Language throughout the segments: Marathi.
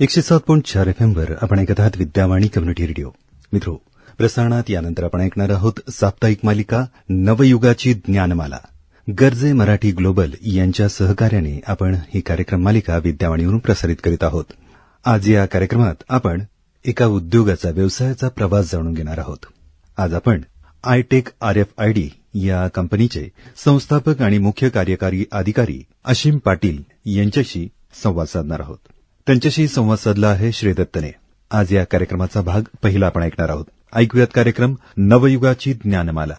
107.4 FM वर आपण ऐकत आहात विद्यावाणी कम्युनिटी रेडिओ. मित्रो, प्रसारणात यानंतर आपण ऐकणार आहोत साप्ताहिक मालिका नवयुगाची ज्ञानमाला. गरजे मराठी ग्लोबल यांच्या सहकार्याने आपण ही कार्यक्रम मालिका विद्यावाणीवरून प्रसारित करीत आहोत. आज या कार्यक्रमात आपण एका उद्योगाचा, व्यवसायाचा प्रवास जाणून घेणार आहोत. आज आपण आयटेक RFID या कंपनीचे संस्थापक आणि मुख्य कार्यकारी अधिकारी अशीम पाटील यांच्याशी संवाद साधणार आहोत. त्यांच्याशी संवाद साधला आहे श्रीदत्तने. आज या कार्यक्रमाचा भाग पहिला आपण ऐकणार आहोत. ऐकूयात कार्यक्रम नवयुगाची ज्ञानमाला.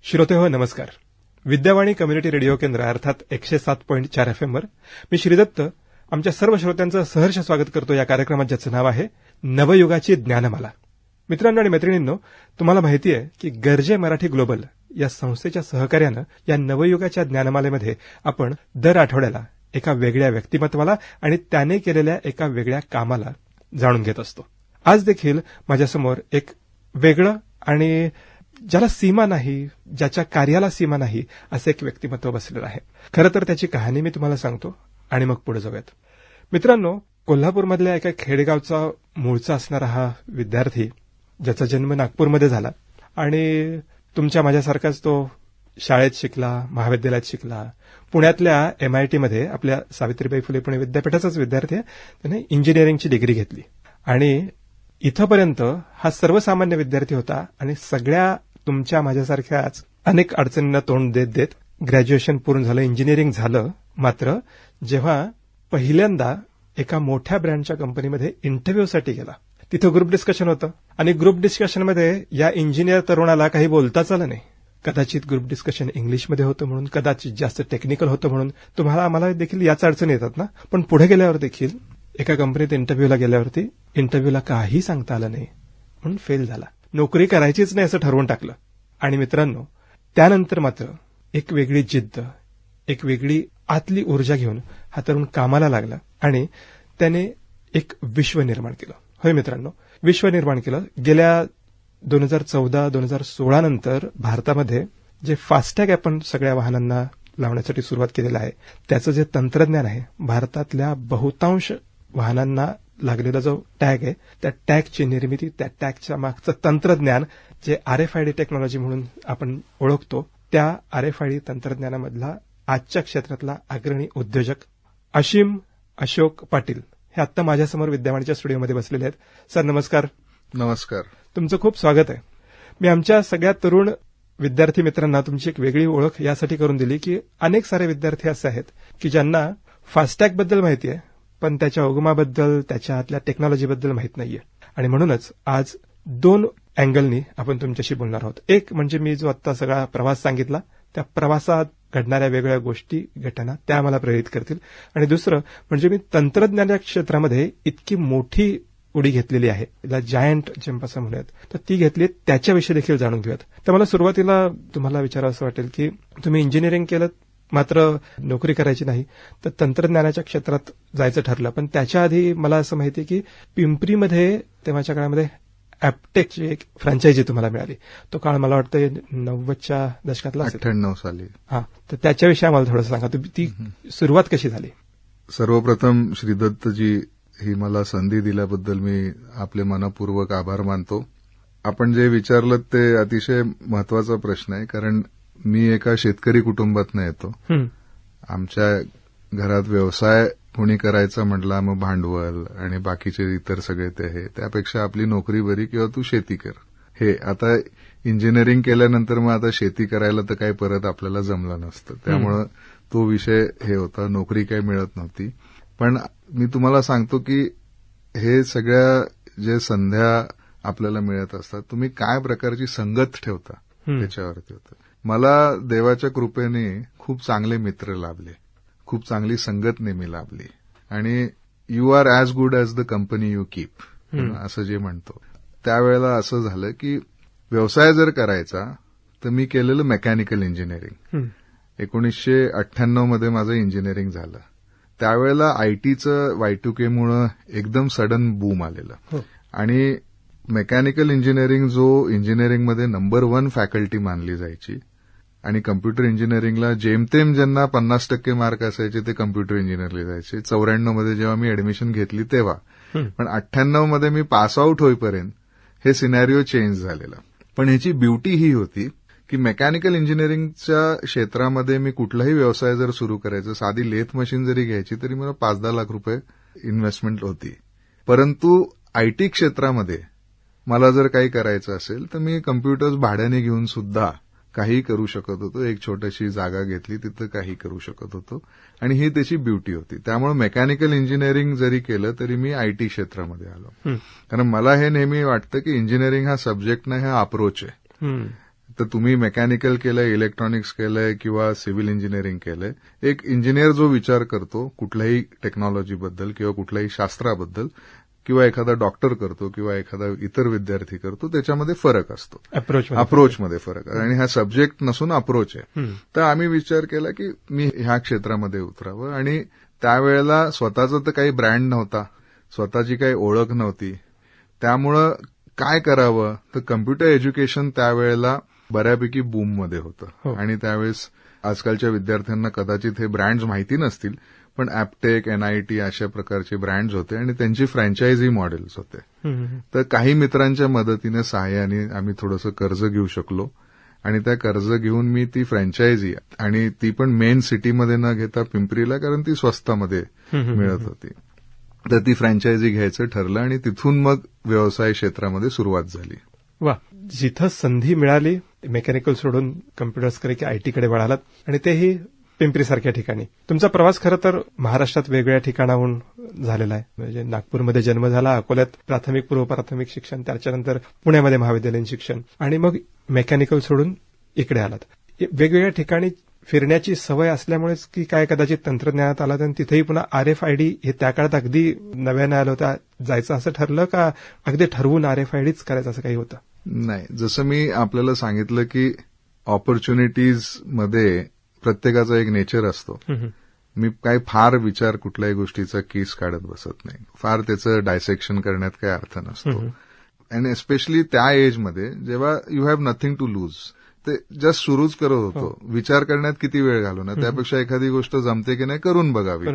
श्रोते हो, नमस्कार. विद्यावाणी कम्युनिटी रेडिओ केंद्र अर्थात 107.4 FM वर मी श्रीदत्त आमच्या सर्व श्रोत्यांचं सहर्ष स्वागत करतो या कार्यक्रमात, ज्याचं नाव आहे नवयुगाची ज्ञानमाला. मित्रांनो आणि मैत्रिणींनो, तुम्हाला माहिती आहे की गरजे मराठी ग्लोबल या संस्थेच्या सहकार्यानं या नवयुगाच्या ज्ञानमालेमध्ये आपण दर आठवड्याला एका वेगळ्या व्यक्तिमत्वाला आणि त्याने केलेल्या एका वेगळ्या कामाला जाणून घेत असतो. आज देखील माझ्यासमोर एक वेगळं आणि ज्याला सीमा नाही, ज्याच्या कार्याला सीमा नाही, असं एक व्यक्तिमत्व बसलेलं आहे. खरं तर त्याची कहाणी मी तुम्हाला सांगतो आणि मग पुढे जाऊयात. मित्रांनो, कोल्हापूरमधल्या एका खेडेगावचा मूळचा असणारा हा विद्यार्थी, ज्याचा जन्म नागपूरमध्ये झाला आणि तुमच्या माझ्यासारखाच तो शाळेत शिकला, महाविद्यालयात शिकला. पुण्यातल्या MIT मध्ये आपल्या सावित्रीबाई फुले पुणे विद्यापीठाचाच विद्यार्थी आहे. त्याने इंजिनिअरिंगची डिग्री घेतली आणि इथंपर्यंत हा सर्वसामान्य विद्यार्थी होता आणि सगळ्या तुमच्या माझ्यासारख्याच अनेक अडचणींना तोंड देत देत ग्रॅज्युएशन पूर्ण झालं, इंजिनिअरिंग झालं. मात्र जेव्हा पहिल्यांदा एका मोठ्या ब्रँडच्या कंपनीमध्ये इंटरव्ह्यूसाठी गेला, तिथं ग्रुप डिस्कशन होतं आणि ग्रुप डिस्कशनमध्ये या इंजिनियर तरुणाला काही बोलताच आलं नाही. कदाचित ग्रुप डिस्कशन इंग्लिशमध्ये होतं म्हणून, कदाचित जास्त टेक्निकल होतं म्हणून. तुम्हाला आम्हाला देखील याच अडचणी येतात ना. पण पुढे गेल्यावर देखील एका कंपनीत इंटरव्ह्यूला गेल्यावरती इंटरव्ह्यूला काही सांगता आलं नाही म्हणून फेल झाला. नोकरी करायचीच नाही असं ठरवून टाकलं. आणि मित्रांनो, त्यानंतर मात्र एक वेगळी जिद्द, एक वेगळी आतली ऊर्जा घेऊन हा तरुण कामाला लागला आणि त्याने एक विश्व निर्माण केलं. होय मित्रांनो, विश्व निर्माण केलं. गेल्या 2014-2016 नंतर भारतामध्ये जे फास्टॅग आपण सगळ्या वाहनांना लावण्यासाठी सुरुवात केलेलं आहे, त्याचं जे तंत्रज्ञान आहे, भारतातल्या बहुतांश वाहनांना लागलेला जो टॅग आहे, त्या टॅगची निर्मिती, त्या टॅगच्या मागचं तंत्रज्ञान जे RFID टेक्नॉलॉजी म्हणून आपण ओळखतो, त्या RFID तंत्रज्ञानामधला आजच्या क्षेत्रातला अग्रणी उद्योजक अशीम अशोक पाटील हे आत्ता माझ्यासमोर विद्यावाणीच्या स्टुडिओमध्ये बसलेले आहेत. सर नमस्कार. नमस्कार. तुमचं खूप स्वागत आहे. मी आमच्या सगळ्या तरुण विद्यार्थी मित्रांना तुमची एक वेगळी ओळख यासाठी करून दिली की अनेक सारे विद्यार्थी असे आहेत की ज्यांना फास्टॅगबद्दल माहिती आहे, पण त्याच्या उगमाबद्दल, त्याच्या आतल्या टेक्नॉलॉजीबद्दल माहित नाहीये. आणि म्हणूनच आज 2 अँगलनी आपण तुमच्याशी बोलणार आहोत. एक म्हणजे मी जो आत्ता सगळा प्रवास सांगितला, त्या प्रवासात घडणाऱ्या वेगळ्या गोष्टी, घटना, त्या मला प्रेरित करतील. आणि दुसरं म्हणजे मी तंत्रज्ञानाच्या क्षेत्रामध्ये इतकी मोठी उडी घेतलेली आहे, तिला जायंट जंप असं म्हणूयात, तर ती घेतली, त्याच्याविषयी देखील जाणून घेऊयात. तर मला सुरुवातीला तुम्हाला विचारावं असं वाटेल की तुम्ही इंजिनिअरिंग केलं, मात्र नोकरी करायची नाही, तर तंत्रज्ञानाच्या क्षेत्रात जायचं ठरलं. पण त्याच्या आधी मला असं माहिती की पिंपरीमध्ये तेव्हाच्या काळामध्ये ॲपटेकची एक फ्रँचायझी तुम्हाला मिळाली. तो काळ मला वाटतं 90च्या दशकातला, 98 साली. हा, तर त्याच्याविषयी आम्हाला थोडंसं सांगा. ती सुरुवात कशी झाली? सर्वप्रथम श्रीदत्तजी, ही मला संधी दिल्याबद्दल मी आपले मनपूर्वक आभार मानतो. आपण जे विचारलं ते अतिशय महत्वाचा प्रश्न आहे, कारण मी एका शेतकरी कुटुंबातनं येतो. आमच्या घरात व्यवसाय कोणी करायचा म्हटला, मग भांडवल आणि बाकीचे इतर सगळे ते हे, त्यापेक्षा आपली नोकरी बरी किंवा तू शेती कर. हे आता इंजिनिअरिंग केल्यानंतर मग आता शेती करायला तर काही परत आपल्याला जमलं नसतं. त्यामुळं तो विषय हे होता, नोकरी काही मिळत नव्हती. पण मी तुम्हाला सांगतो की हे सगळ्या जे संध्या आपल्याला मिळत असतात, तुम्ही काय प्रकारची संगत ठेवता त्याच्यावरती होतं. मला देवाच्या कृपेने खूप चांगले मित्र लाभले, खूप चांगली संगत नेहमी लाभली. आणि you are as good as the company you keep, असं जे म्हणतो. त्यावेळेला असं झालं की व्यवसाय जर करायचा तर मी केलेलं मेकॅनिकल इंजिनिअरिंग. 1998 मध्ये माझं इंजिनिअरिंग झालं. त्यावेळेला आयटीचं Y2K एकदम सडन बूम आलेलं आणि मेकॅनिकल इंजिनिअरिंग जो इंजिनिअरिंगमध्ये नंबर 1 फॅकल्टी मानली जायची आणि कम्प्युटर इंजिनिअरिंगला जेमतेम ज्यांना 50% मार्क असायचे ते कम्प्युटर इंजिनिअरला जायचे. 94 मध्ये जेव्हा मी ऍडमिशन घेतली तेव्हा, पण 98 मध्ये मी पास आऊट होईपर्यंत हे सिनॅरिओ चेंज झालेला. पण ह्याची ब्युटी ही होती की मेकॅनिकल इंजिनिअरिंगच्या क्षेत्रामध्ये मी कुठलाही व्यवसाय जर सुरू करायचा, साधी लेथ मशीन जरी घ्यायची तरी मला 5-10 लाख रुपये इन्व्हेस्टमेंट होती. परंतु आयटी क्षेत्रामध्ये मला जर काही करायचं असेल तर मी कम्प्युटर्स भाड्याने घेऊन सुद्धा काही करू शकत होतो. एक छोटीशी जागा घेतली, तिथं काही करू शकत होतो आणि ही त्याची ब्युटी होती. त्यामुळे मेकॅनिकल इंजिनिअरिंग जरी केलं तरी मी आयटी क्षेत्रामध्ये आलो. कारण मला हे नेहमी वाटतं की इंजिनिअरिंग हा सब्जेक्ट नाही, हा अप्रोच आहे. तर तुम्ही मेकॅनिकल केलंय, इलेक्ट्रॉनिक्स केलंय किंवा सिव्हिल इंजिनिअरिंग केलंय, एक इंजिनियर जो विचार करतो कुठल्याही टेक्नॉलॉजीबद्दल किंवा कुठल्याही शास्त्राबद्दल किंवा एखादा डॉक्टर करतो किंवा एखादा इतर विद्यार्थी करतो, त्याच्यामध्ये फरक असतो. अप्रोचमध्ये फरक आहे आणि हा सब्जेक्ट नसून अप्रोच आहे. तर आम्ही विचार केला की मी ह्या क्षेत्रामध्ये उतरावं आणि त्यावेळेला स्वतःचा तर काही ब्रँड नव्हता, स्वतःची काही ओळख नव्हती. त्यामुळं काय करावं, तर कम्प्युटर एज्युकेशन त्यावेळेला बऱ्यापैकी बूममध्ये होतं आणि त्यावेळेस आजकालच्या विद्यार्थ्यांना कदाचित हे ब्रँड्स माहिती नसतील, पण ॲपटेक, NIT अशा प्रकारचे ब्रँड्स होते आणि त्यांची फ्रँचायझी मॉडेल्स होते. तर काही मित्रांच्या मदतीने, सहाय्याने आम्ही थोडंसं कर्ज घेऊ शकलो आणि त्या कर्ज घेऊन मी ती फ्रँचायझी, आणि ती पण मेन सिटीमध्ये न घेता पिंपरीला, कारण ती स्वस्तामध्ये मिळत होती, तर ती फ्रँचायझी घ्यायचं ठरलं आणि तिथून मग व्यवसाय क्षेत्रामध्ये सुरुवात झाली. वा, जिथं संधी मिळाली मेकॅनिकल सोडून कम्प्युटर्सकडे की आयटीकडे वळालात आणि तेही पिंपरीसारख्या ठिकाणी. तुमचा प्रवास खरं तर महाराष्ट्रात वेगवेगळ्या ठिकाणाहून झालेला आहे. म्हणजे नागपूरमध्ये जन्म झाला, अकोल्यात प्राथमिक पूर्व प्राथमिक शिक्षण, त्याच्यानंतर पुण्यामध्ये महाविद्यालयीन शिक्षण आणि मग मेकॅनिकल सोडून इकडे आलात. वेगवेगळ्या ठिकाणी फिरण्याची सवय असल्यामुळेच की काय कदाचित तंत्रज्ञानात आलात आणि तिथेही पुन्हा RFID हे त्या काळात अगदी नव्यानं आलं होतं, जायचं असं ठरलं का अगदी ठरवून RFIDच करायचं असं काही होतं? नाही, जसं मी आपल्याला सांगितलं की ऑपॉर्च्युनिटीजमध्ये प्रत्येकाचा एक नेचर असतो. मी काही फार विचार कुठल्याही गोष्टीचा केस काढत बसत नाही, फार त्याचं डायसेक्शन करण्यात काही अर्थ नसतो. आणि एस्पेशली त्या एजमध्ये जेव्हा you have nothing to lose, ते जस्ट सुरूच करत होतो, विचार करण्यात किती वेळ घालवणार, त्यापेक्षा एखादी गोष्ट जमते की नाही करून बघावी.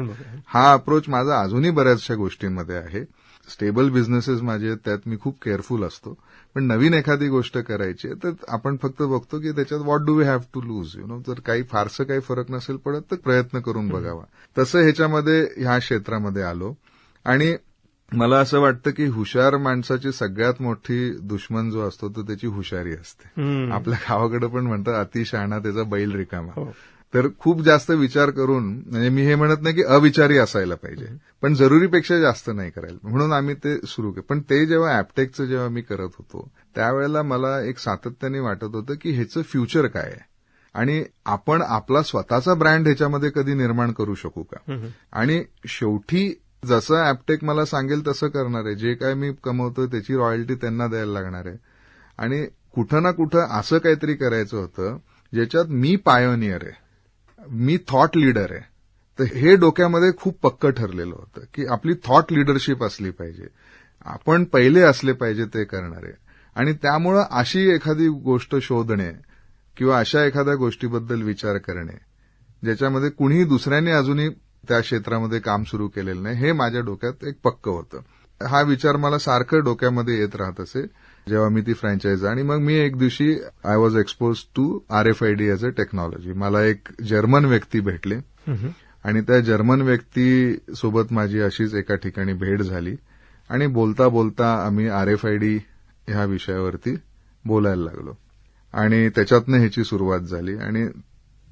हा अप्रोच माझा अजूनही बऱ्याचशा गोष्टींमध्ये आहे. स्टेबल बिझनेसेस माझे आहेत, त्यात मी खूप केअरफुल असतो. पण नवीन एखादी गोष्ट करायची तर आपण फक्त बघतो की त्याच्यात what do we have to lose, जर काही फारसं काही फरक नसेल पडत तर प्रयत्न करून बघावा. तसं ह्याच्यामध्ये ह्या क्षेत्रामध्ये आलो आणि मला असं वाटतं की हुशार माणसाची सगळ्यात मोठी दुश्मन जो असतो तो त्याची हुशारी असते. आपल्या गावाकडे पण म्हणतात अतिशहाणा त्याचा बैल रिकामा. तर खूप जास्त विचार करून, म्हणजे मी हे म्हणत नाही की अविचारी असायला पाहिजे, पण जरुरीपेक्षा जास्त नाही करायला, म्हणून आम्ही ते सुरू केलं. पण ते जेव्हा ॲपटेकचं जेव्हा मी करत होतो त्यावेळेला मला एक सातत्याने वाटत होतं की ह्याचं फ्युचर काय आहे आणि आपण आपला स्वतःचा ब्रँड ह्याच्यामध्ये कधी निर्माण करू शकू का. आणि शेवटी जसं ॲपटेक मला सांगेल तसं करणार आहे, जे काय मी कमवतोय त्याची रॉयल्टी त्यांना द्यायला लागणार आहे. आणि कुठं ना कुठं असं काहीतरी करायचं होतं ज्याच्यात मी पायोनियर आहे, मी थॉट लीडर आहे. तर हे डोक्यामध्ये खूप पक्क ठरलेलं होतं की आपली थॉट लीडरशिप असली पाहिजे, आपण पहिले असले पाहिजे ते करणारे. आणि त्यामुळं अशी एखादी गोष्ट शोधणे किंवा अशा एखाद्या गोष्टीबद्दल विचार करणे ज्याच्यामध्ये कुणीही दुसऱ्याने अजूनही त्या क्षेत्रामध्ये काम सुरू केलेलं नाही, हे माझ्या डोक्यात एक पक्क होतं. हा विचार मला सारखं डोक्यामध्ये येत राहत असे जेव्हा मी ती फ्रँचायझ. आणि मग मी एक दिवशी I was expose to RFID as a technology. मला एक जर्मन व्यक्ती भेटले आणि त्या जर्मन व्यक्तीसोबत माझी अशीच एका ठिकाणी भेट झाली आणि बोलता बोलता आम्ही RFID ह्या विषयावरती बोलायला लागलो आणि त्याच्यातनं ह्याची सुरुवात झाली. आणि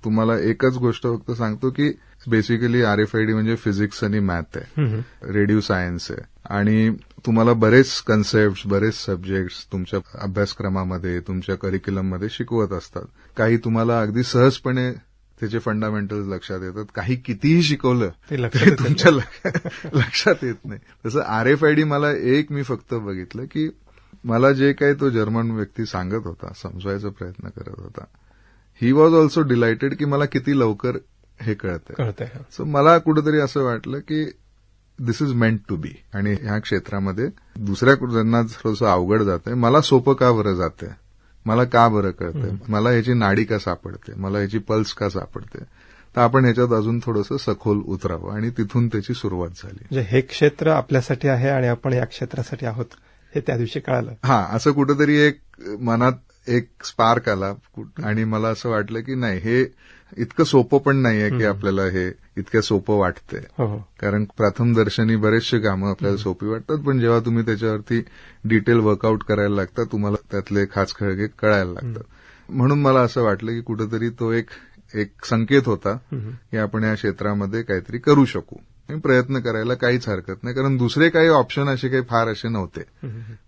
तुम्हाला एकच गोष्ट फक्त सांगतो की बेसिकली RFID म्हणजे फिजिक्स आणि मॅथ आहे, रेडिओ सायन्स आहे आणि तुम्हाला बरेच कन्सेप्ट, बरेच सब्जेक्ट्स तुमच्या अभ्यासक्रमामध्ये, तुमच्या करिक्युलममध्ये शिकवत असतात. काही तुम्हाला अगदी सहजपणे त्याचे फंडामेंटल्स लक्षात येतात, काही कितीही शिकवलं तरी तुमच्या लक्षात येत नाही. तसं RFID मला एक मी फक्त बघितलं की मला जे काही तो जर्मन व्यक्ती सांगत होता, समजवायचा प्रयत्न करत होता, ही वॉज ऑल्सो डिलायटेड की मला किती लवकर हे कळतंय. कळतंय. सो मला कुठेतरी असं वाटलं की दिस इज मेंट टू बी. आणि ह्या क्षेत्रामध्ये दुसऱ्या ज्यांना थोडंसं अवघड जातंय, मला सोपं का बरं जातंय, मला का बरं कळतंय, मला ह्याची नाडी का सापडते, मला ह्याची पल्स का सापडते, तर आपण ह्याच्यात अजून थोडंसं सखोल उतरावं आणि तिथून त्याची सुरुवात झाली. म्हणजे हे क्षेत्र आपल्यासाठी आहे आणि आपण या क्षेत्रासाठी आहोत हे त्या दिवशी कळालं. असं कुठेतरी एक मनात एक स्पार्क आला आणि मला असं वाटलं की नाही, हे इतकं सोपं पण नाहीये की आपल्याला हे इतकं सोपं वाटतंय. कारण प्रथमदर्शनी बरेचसे कामं आपल्याला सोपी वाटतात, पण जेव्हा तुम्ही त्याच्यावरती डिटेल वर्कआउट करायला लागता तुम्हाला त्यातले खास खळगे कळायला लागतात. म्हणून मला असं वाटलं की कुठेतरी तो एक संकेत होता की आपण या क्षेत्रामध्ये काहीतरी करू शकू. प्रयत्न करायला काहीच हरकत नाही, कारण दुसरे काही ऑप्शन असे काही फार असे नव्हते.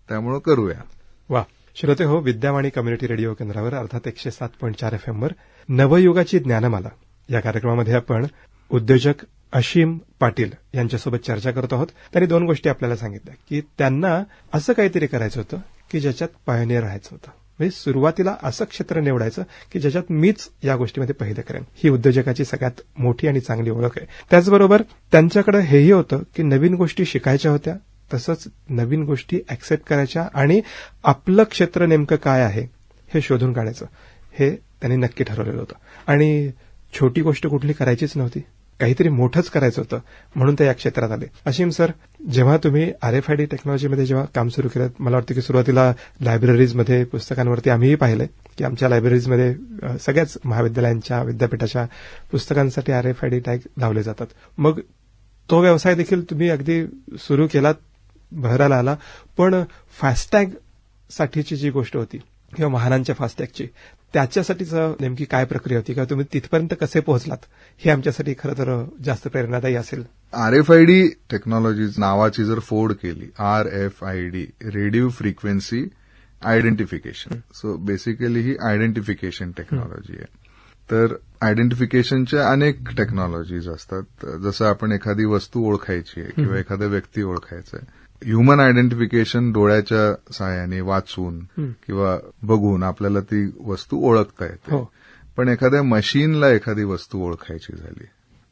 त्यामुळे करूया. वा. श्रोते हो, विद्यावाणी कम्युनिटी रेडिओ केंद्रावर अर्थात 107.4 FM वर नवयुगाची ज्ञानमाला या कार्यक्रमामध्ये आपण उद्योजक अशीम पाटील यांच्यासोबत चर्चा करत आहोत. त्यांनी 2 गोष्टी आपल्याला सांगितल्या की त्यांना असं काहीतरी करायचं होतं की ज्याच्यात पायोनियर राहायचं होतं. म्हणजे सुरुवातीला असं क्षेत्र निवडायचं की ज्याच्यात मीच या गोष्टीमध्ये पहिले करेन. ही उद्योजकाची सगळ्यात मोठी आणि चांगली ओळख आहे. त्याचबरोबर त्यांच्याकडे हेही होतं की नवीन गोष्टी शिकायच्या होत्या, तसंच नवीन गोष्टी ऍक्सेप्ट करायच्या आणि आपलं क्षेत्र नेमकं काय आहे हे शोधून काढायचं, हे त्यांनी नक्की ठरवलेलं होतं. आणि छोटी गोष्ट कुठली करायचीच नव्हती, काहीतरी मोठंच करायचं होतं, म्हणून ते या क्षेत्रात आले. अशीम सर, जेव्हा तुम्ही RFID टेक्नॉलॉजीमध्ये जेव्हा काम सुरू केलं, मला वाटतं की सुरुवातीला लायब्ररीजमध्ये पुस्तकांवरती आम्हीही पाहिलंय की आमच्या लायब्ररीजमध्ये सगळ्याच महाविद्यालयांच्या विद्यापीठाच्या पुस्तकांसाठी RFID टॅग लावले जातात. मग तो व्यवसाय देखील तुम्ही अगदी सुरू केलात, बहराला आला, पण फास्टॅग साठीची जी गोष्ट होती किंवा वाहनांच्या फास्टॅगची, त्याच्यासाठीच नेमकी काय प्रक्रिया होती किंवा तुम्ही तिथपर्यंत कसे पोहोचलात, हे आमच्यासाठी खरं तर जास्त प्रेरणादायी असेल. RFID टेक्नॉलॉजी नावाची जर फोड केली, RFID radio frequency identification. So basically ही आयडेंटिफिकेशन टेक्नॉलॉजी आहे. तर आयडेंटिफिकेशनच्या अनेक टेक्नॉलॉजीज असतात. जसं आपण एखादी वस्तू ओळखायची आहे किंवा एखादा व्यक्ती ओळखायचा आहे, ह्युमन आयडेंटिफिकेशन डोळ्याच्या सहाय्याने वाचून किंवा बघून आपल्याला ती वस्तू ओळखता येते. पण एखाद्या मशीनला एखादी वस्तू ओळखायची झाली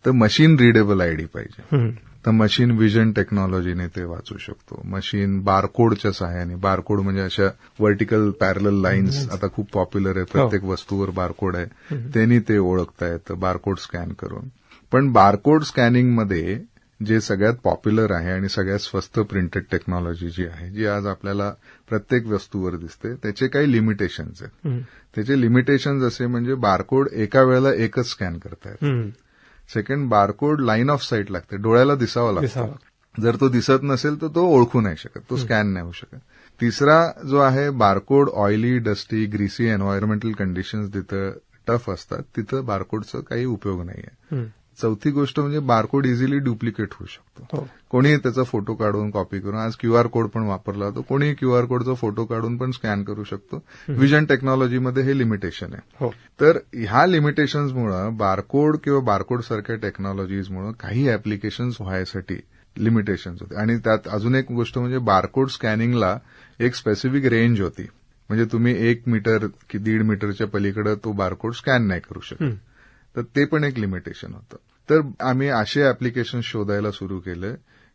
तर मशीन रिडेबल आयडी पाहिजे. तर मशीन व्हिजन टेक्नॉलॉजीने ते वाचू शकतो. मशीन बारकोडच्या सहाय्याने, बारकोड म्हणजे अशा व्हर्टिकल पॅरलल लाईन्स आता खूप पॉप्युलर आहे, प्रत्येक वस्तूवर बारकोड आहे, त्यांनी ते ओळखता येतं बारकोड स्कॅन करून. पण बारकोड स्कॅनिंगमध्ये जे सगळ्यात पॉप्युलर आहे आणि सगळ्यात स्वस्त प्रिंटेड टेक्नॉलॉजी जी आहे, जी आज आपल्याला प्रत्येक वस्तूवर दिसते, त्याचे काही लिमिटेशन्स आहेत. त्याचे लिमिटेशन्स असे म्हणजे बारकोड एका वेळेला एकच स्कॅन करतायत. Second, barcode line of site लागते, डोळ्याला दिसावा लागतो. जर तो दिसत नसेल तर तो ओळखू नाही शकत, तो स्कॅन नाही होऊ शकत. तिसरा जो आहे barcode oily, dusty, greasy environmental conditions जिथं टफ असतात तिथं बारकोडचा काही उपयोग नाहीये. चौथी गोष्ट म्हणजे बारकोड इझिली डुप्लिकेट होऊ शकतो. कोणी त्याचा फोटो काढून कॉपी करून, आज QR कोड पण वापरला जातो, कोणी QR कोडचा फोटो काढून पण स्कॅन करू शकतो. व्हिजन टेक्नॉलॉजीमध्ये हे लिमिटेशन आहे. तर ह्या लिमिटेशन्समुळे बारकोड किंवा बारकोड सारख्या टेक्नॉलॉजीजमुळे काही ऍप्लिकेशन्स व्हायसाठी लिमिटेशन्स होते. आणि त्यात अजून एक गोष्ट म्हणजे बारकोड स्कॅनिंगला एक स्पेसिफिक रेंज होती. म्हणजे तुम्ही 1 मीटर की 1.5 मीटरच्या पलीकडे तो बारकोड स्कॅन नाही करू शकत. तर ते पण एक लिमिटेशन होतं. तर आम्ही असे ऍप्लिकेशन शोधायला सुरू केलं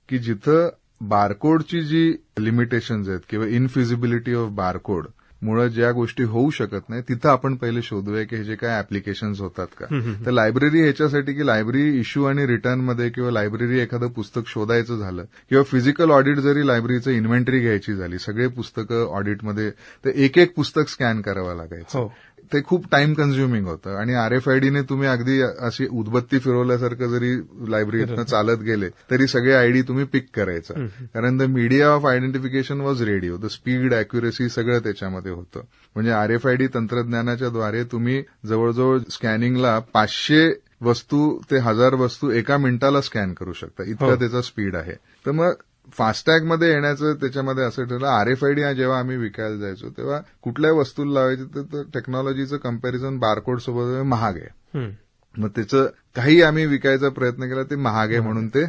की जिथं बारकोडची जी लिमिटेशन्स आहेत किंवा इनफिजिबिलिटी ऑफ बारकोड मुळे ज्या गोष्टी होऊ शकत नाही, तिथं आपण पहिले शोधूया की हे जे काय ऍप्लिकेशन्स होतात का. तर लायब्ररी ह्याच्यासाठी की लायब्ररी इश्यू आणि रिटर्नमध्ये किंवा लायब्ररी एखादं पुस्तक शोधायचं झालं किंवा फिजिकल ऑडिट जरी लायब्ररीचं इन्व्हेंटरी घ्यायची झाली, सगळे पुस्तकं ऑडिटमध्ये, तर एक एक पुस्तक स्कॅन करावं लागायचं. ते खूप टाइम कन्झ्युमिंग होतं. आणि RFIDने तुम्ही अगदी अशी उदबत्ती फिरवल्यासारखं जरी लायब्ररीतनं चालत गेले तरी सगळे आयडी तुम्ही पिक करायचं. कारण the media of identification was radio. The speed, accuracy सगळं त्याच्यामध्ये होतं. म्हणजे RFID तंत्रज्ञानाच्या द्वारे तुम्ही जवळजवळ स्कॅनिंगला 500 वस्तू ते 1000 वस्तू एका मिनिटाला स्कॅन करू शकता, इतका त्याचा स्पीड आहे. तर मग फास्टॅगमध्ये येण्याचं त्याच्यामध्ये असं ठरलं, RFID जेव्हा आम्ही विकायला जायचो तेव्हा कुठल्या वस्तूला लावायचं तर टेक्नॉलॉजीचं कंपॅरिझन बारकोड सोबत महाग आहे. मग त्याचं काही आम्ही विकायचा प्रयत्न केला, ते महाग आहे म्हणून ते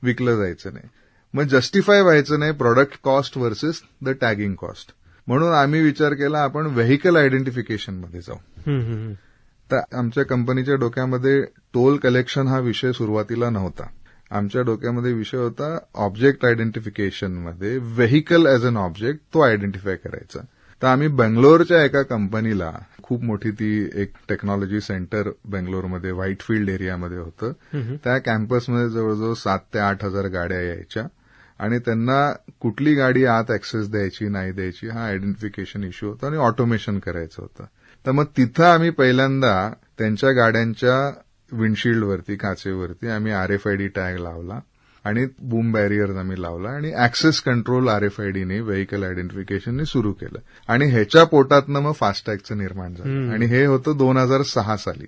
विकलं जायचं नाही. मग जस्टिफाय व्हायचं नाही product cost versus the tagging cost. म्हणून आम्ही विचार केला आपण व्हेकल आयडेंटिफिकेशनमध्ये जाऊ. तर आमच्या कंपनीच्या डोक्यामध्ये टोल कलेक्शन हा विषय सुरुवातीला नव्हता. आमच्या डोक्यामध्ये विषय होता ऑब्जेक्ट आयडेंटिफिकेशनमध्ये व्हेइकल ॲज अन ऑब्जेक्ट तो आयडेंटिफाय करायचा. तर आम्ही बेंगलोरच्या एका कंपनीला, खूप मोठी ती एक टेक्नॉलॉजी सेंटर बेंगलोरमध्ये व्हाईटफिल्ड एरियामध्ये होतं, त्या कॅम्पसमध्ये जवळजवळ 7,000 ते 8,000 गाड्या यायच्या आणि त्यांना कुठली गाडी आत ऍक्सेस द्यायची नाही द्यायची हा आयडेंटिफिकेशन इश्यू होता आणि ऑटोमेशन करायचं होतं. तर मग तिथं आम्ही पहिल्यांदा त्यांच्या गाड्यांच्या विंडशिल्डवरती, काचेवरती आम्ही RFID टॅग लावला आणि बूम बॅरियर आम्ही लावला आणि ऍक्सेस कंट्रोल RFIDने व्हेइकल आयडेंटिफिकेशनने सुरू केलं आणि ह्याच्या पोटातनं मग फास्टॅगचं निर्माण झालं. आणि हे होतं 2006 साली.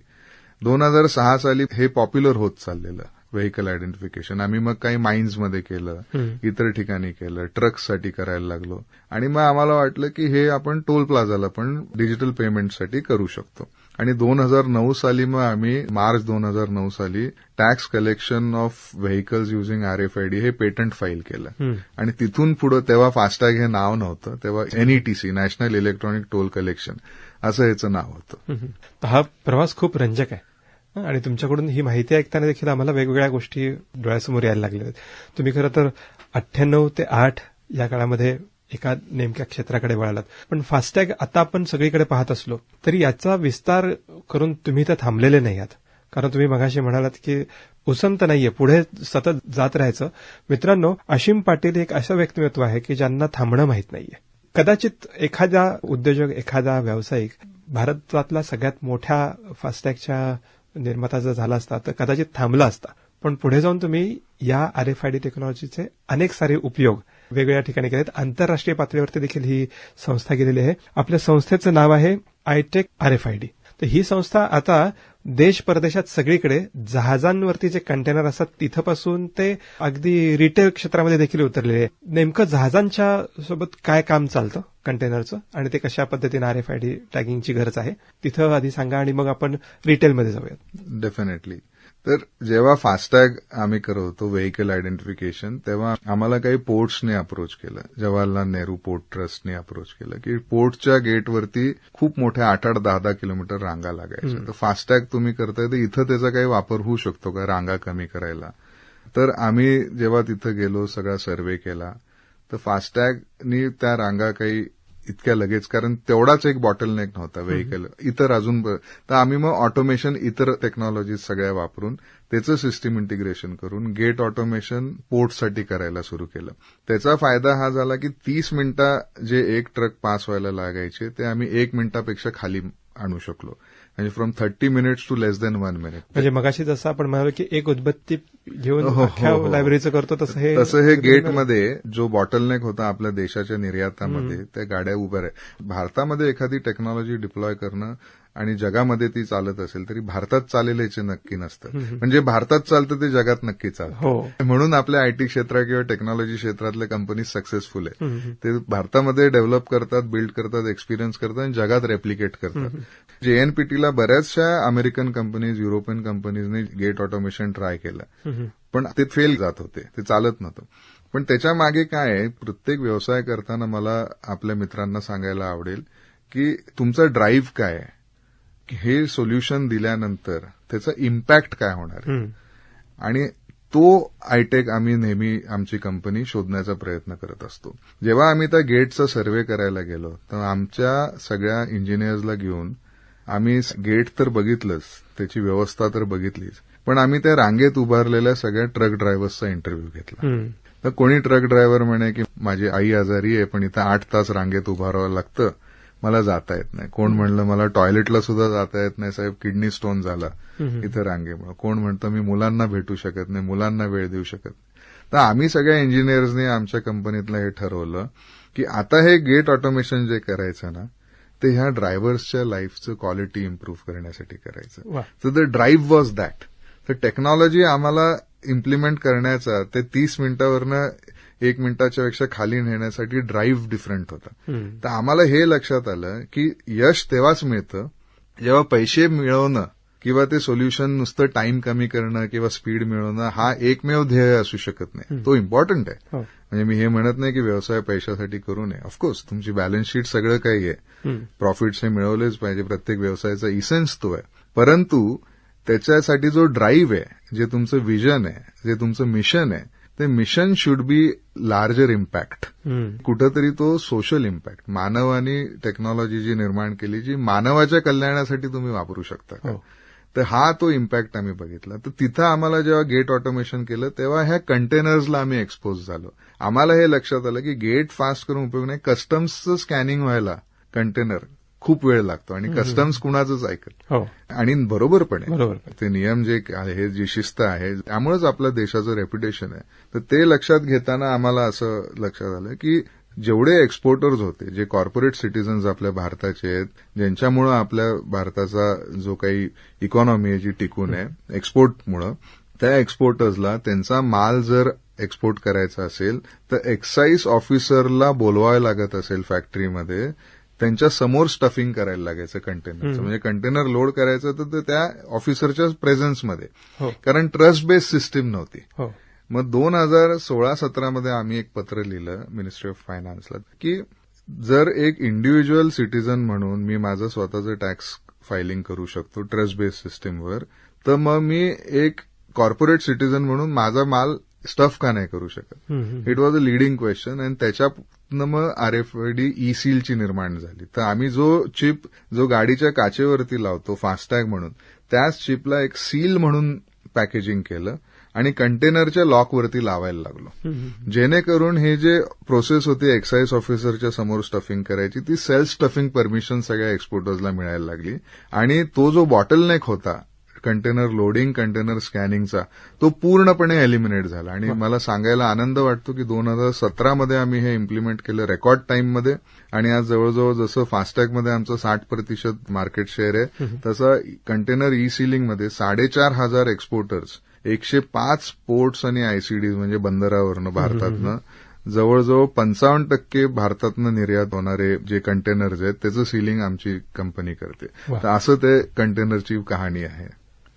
2006 साली हे पॉप्युलर होत चाललेलं व्हेइकल आयडेंटिफिकेशन. आम्ही मग काही माइन्समध्ये केलं, इतर ठिकाणी केलं, ट्रक्ससाठी करायला लागलो आणि मग आम्हाला वाटलं की हे आपण टोल प्लाझाला पण डिजिटल पेमेंटसाठी करू शकतो. आणि 2009 साली मग आम्ही मार्च 2009 साली tax collection of vehicles using RFID हे पेटंट फाईल केलं. आणि तिथून पुढे, तेव्हा फास्टॅग हे नाव नव्हतं, तेव्हा NETC national electronic toll collection असं याचं नाव होतं. हा प्रवास खूप रंजक आहे आणि तुमच्याकडून ही माहिती ऐकताना देखील आम्हाला वेगवेगळ्या गोष्टी डोळ्यासमोर यायला लागल्या आहेत. तुम्ही खरं तर 98 ते 8 या काळामध्ये एका नेमक्या क्षेत्राकडे वळालात. पण फास्टॅग आता आपण सगळीकडे पाहत असलो तरी याचा विस्तार करून तुम्ही तर थांबलेले नाही आहात. कारण तुम्ही मगाशी म्हणालात की उसंत नाहीये, पुढे सतत जात राहायचं. मित्रांनो, अशीम पाटील एक असं व्यक्तिमत्व आहे की ज्यांना थांबणं माहीत नाहीये. कदाचित एखादा उद्योजक, एखादा व्यावसायिक भारतातला सगळ्यात मोठ्या फास्टॅगच्या निर्माता जर झाला असता तर कदाचित थांबला असता. पण पुढे जाऊन तुम्ही या RFID टेक्नॉलॉजीचे अनेक सारे उपयोग वेगवेगळ्या ठिकाणी केलेत. आंतरराष्ट्रीय पातळीवरती देखील ही संस्था गेलेली आहे. आपल्या संस्थेचं नाव आहे आयटेक RFID. तर ही संस्था आता देश परदेशात सगळीकडे जहाजांवरती जे कंटेनर असतात तिथपासून ते अगदी रिटेल क्षेत्रामध्ये देखील उतरलेले आहे. नेमकं जहाजांच्या सोबत काय काम चालतं कंटेनरचं आणि ते कशा पद्धतीने RFID टॅगिंगची गरज आहे तिथं आधी सांगा आणि मग आपण रिटेलमध्ये जाऊयात. डेफिनेटली. तर जेव्हा फास्टॅग आम्ही करत होतो व्हेइकल आयडेंटिफिकेशन, तेव्हा आम्हाला काही पोर्ट्सने अप्रोच केलं. जवाहरलाल नेहरू पोर्ट ट्रस्टने अप्रोच केलं की पोर्टच्या गेटवरती खूप मोठ्या 8-8, 10-10 किलोमीटर रांगा लागायच्या. तर फास्टॅग तुम्ही करताय तर इथं त्याचा काही वापर होऊ शकतो का रांगा कमी करायला? तर आम्ही जेव्हा तिथं गेलो, सगळा सर्व्हे केला, तर फास्टॅगनी त्या रांगा काही इतक्या लगेच, कारण तेवढाच एक बॉटलनेक नव्हता व्हेइकल, इतर अजून. तर आम्ही मग ऑटोमेशन, इतर टेक्नॉलॉजीज सगळ्या वापरून त्याचं सिस्टीम इंटिग्रेशन करून गेट ऑटोमेशन पोर्टसाठी करायला सुरू केलं. त्याचा फायदा हा झाला की 30 मिनिटं जे एक ट्रक पास व्हायला लागायचे ते आम्ही 1 मिनिटापेक्षा खाली आणू शकलो. म्हणजे from 30 minutes to less than 1 minute. म्हणजे मगाशी जसं आपण म्हणालो की एक उदबत्ती घेऊन लायब्ररीचं करतो तसं हे गेटमध्ये जो बॉटलनेक होता आपल्या देशाच्या निर्यातामध्ये, त्या गाड्या उभ्या आहे. भारतामध्ये एखादी टेक्नॉलॉजी डिप्लॉय करणं आणि जगामध्ये ती चालत असेल तरी भारतात चालेल याचे नक्की नसतं. म्हणजे भारतात चालतं ते जगात नक्की चालतं. म्हणून आपल्या आयटी क्षेत्रात किंवा टेक्नॉलॉजी क्षेत्रातल्या कंपनी सक्सेसफुल आहे. ते भारतामध्ये डेव्हलप करतात, बिल्ड करतात, एक्सपिरियन्स करतात आणि जगात रेप्लिकेट करतात. JNPTला बऱ्याचशा अमेरिकन कंपनीज, युरोपियन कंपनीजने गेट ऑटोमेशन ट्राय केलं, पण ते फेल जात होते, ते चालत नव्हतं. पण त्याच्या मागे काय आहे, प्रत्येक व्यवसाय करताना मला आपल्या मित्रांना सांगायला आवडेल की तुमचा ड्राईव्ह काय आहे, हे सोल्युशन दिल्यानंतर त्याचा इम्पॅक्ट काय होणार आहे. आणि तो आयटेक आम्ही नेहमी आमची कंपनी शोधण्याचा प्रयत्न करत असतो. जेव्हा आम्ही त्या गेटचा सर्व्हे करायला गेलो तर आमच्या सगळ्या इंजिनियर्सला घेऊन आम्ही गेट तर बघितलंच, त्याची व्यवस्था तर बघितलीच, पण आम्ही त्या रांगेत उभारलेल्या सगळ्या ट्रक ड्रायव्हर्सचा इंटरव्ह्यू घेतला. तर कोणी ट्रक ड्रायव्हर म्हणे की माझी आई आजारी आहे पण इथं 8 तास रांगेत उभारावं लागतं, मला जाता येत नाही. कोण म्हणलं मला टॉयलेटला सुद्धा जाता येत नाही साहेब, किडनी स्टोन झाला इथं रांगेमुळे. कोण म्हणतं मी मुलांना भेटू शकत नाही, मुलांना वेळ देऊ शकत नाही. तर आम्ही सगळ्या इंजिनियर्सनी आमच्या कंपनीतलं हे ठरवलं की आता हे गेट ऑटोमेशन जे करायचं ना ते ह्या ड्रायव्हर्सच्या लाईफचं क्वालिटी इम्प्रूव्ह करण्यासाठी करायचं. तर द ड्राईव्ह वॉज दॅट. तर टेक्नॉलॉजी आम्हाला इम्प्लिमेंट करण्याचा ते 30 मिनिटावरनं 1 मिनिटाच्या पेक्षा खाली नेण्यासाठी ड्राईव्ह डिफरंट होता. तर आम्हाला हे लक्षात आलं की यश तेव्हाच मिळतं जेव्हा पैसे मिळवणं किंवा ते सोल्युशन नुसतं टाइम कमी करणं किंवा स्पीड मिळवणं हा एकमेव ध्येय असू शकत नाही. तो इम्पॉर्टंट आहे. म्हणजे मी हे म्हणत नाही की व्यवसाय पैशासाठी करू नये. ऑफकोर्स तुमची बॅलन्स शीट सगळं काही आहे, प्रॉफिट्स हे मिळवलेच पाहिजे, प्रत्येक व्यवसायाचा इसेन्स तो आहे. परंतु त्याच्यासाठी जो ड्राईव्ह आहे, जे तुमचं विजन आहे, जे तुमचं मिशन आहे, ते mission should be larger impact. कुठंतरी तो सोशल इम्पॅक्ट, मानवाने टेक्नॉलॉजी जी निर्माण केली, जी मानवाच्या कल्याणासाठी तुम्ही वापरू शकता का, तर हा तो इम्पॅक्ट आम्ही बघितला. तर तिथं आम्हाला जेव्हा गेट ऑटोमेशन केलं तेव्हा ह्या कंटेनर्सला आम्ही एक्सपोज झालो. आम्हाला हे लक्षात आलं की गेट फास्ट करून उपयोग नाही, कस्टम्सचं स्कॅनिंग व्हायला कंटेनर खूप वेळ लागतो आणि कस्टम्स कुणाचंच ऐकत. आणि बरोबर पण आहे, ते नियम जे आहे, जी शिस्त आहे, त्यामुळेच आपल्या देशाचं रेप्युटेशन आहे. तर ते लक्षात घेताना आम्हाला असं लक्षात आलं की जेवढे एक्सपोर्टर्स होते, जे कॉर्पोरेट सिटीजन्स आपल्या भारताचे आहेत, ज्यांच्यामुळं आपल्या भारताचा जो काही इकॉनॉमी आहे जी टिकून आहे एक्सपोर्टमुळं, त्या एक्सपोर्टर्सला त्यांचा माल जर एक्सपोर्ट करायचा असेल तर एक्साईज ऑफिसरला बोलवायला लागत असेल फॅक्टरीमध्ये, त्यांच्या समोर स्टफिंग करायला लागायचं कंटेनरचं. म्हणजे कंटेनर लोड करायचं तर त्या ऑफिसरच्या प्रेझेन्समध्ये, कारण ट्रस्ट बेस्ड सिस्टीम नव्हती. मग 2016-17 मध्ये आम्ही एक पत्र लिहिलं मिनिस्ट्री ऑफ फायनान्सला की जर एक इंडिव्हिज्युअल सिटीजन म्हणून मी माझं स्वतःचं टॅक्स फायलिंग करू शकतो ट्रस्ट बेस्ड सिस्टीमवर, तर मग मी एक कॉर्पोरेट सिटीजन म्हणून माझा माल स्टफ का नाही करू शकत. It was a leading question. आणि त्याच्यातनं मग RFID ई सीलची निर्माण झाली. तर आम्ही जो चिप जो गाडीच्या काचेवरती लावतो फास्टॅग म्हणून, त्याच चिपला एक सील म्हणून पॅकेजिंग केलं आणि कंटेनरच्या लॉकवरती लावायला लागलो, जेणेकरून हे जे प्रोसेस होती एक्साईज ऑफिसरच्या समोर स्टफिंग करायची, ती सेल्फ स्टफिंग परमिशन सगळ्या एक्सपोर्टर्सला मिळायला लागली. आणि तो जो बॉटलनेक होता कंटेनर लोडिंग, कंटेनर स्कॅनिंगचा, तो पूर्णपणे एलिमिनेट झाला. आणि मला सांगायला आनंद वाटतो की 2017 मध्ये आम्ही हे इम्प्लिमेंट केलं रेकॉर्ड टाईममध्ये. आणि आज जवळजवळ जसं फास्टॅगमध्ये आमचं 60% मार्केट शेअर आहे, तसं कंटेनर ई सीलिंगमध्ये 4,500 एक्सपोर्टर्स, 105 पोर्ट्स आणि ICDs म्हणजे बंदरावरनं भारतातनं जवळजवळ 55% भारतातनं निर्यात होणारे जे कंटेनर्स आहेत त्याचं सीलिंग आमची कंपनी करते. तर असं ते कंटेनरची कहाणी आहे.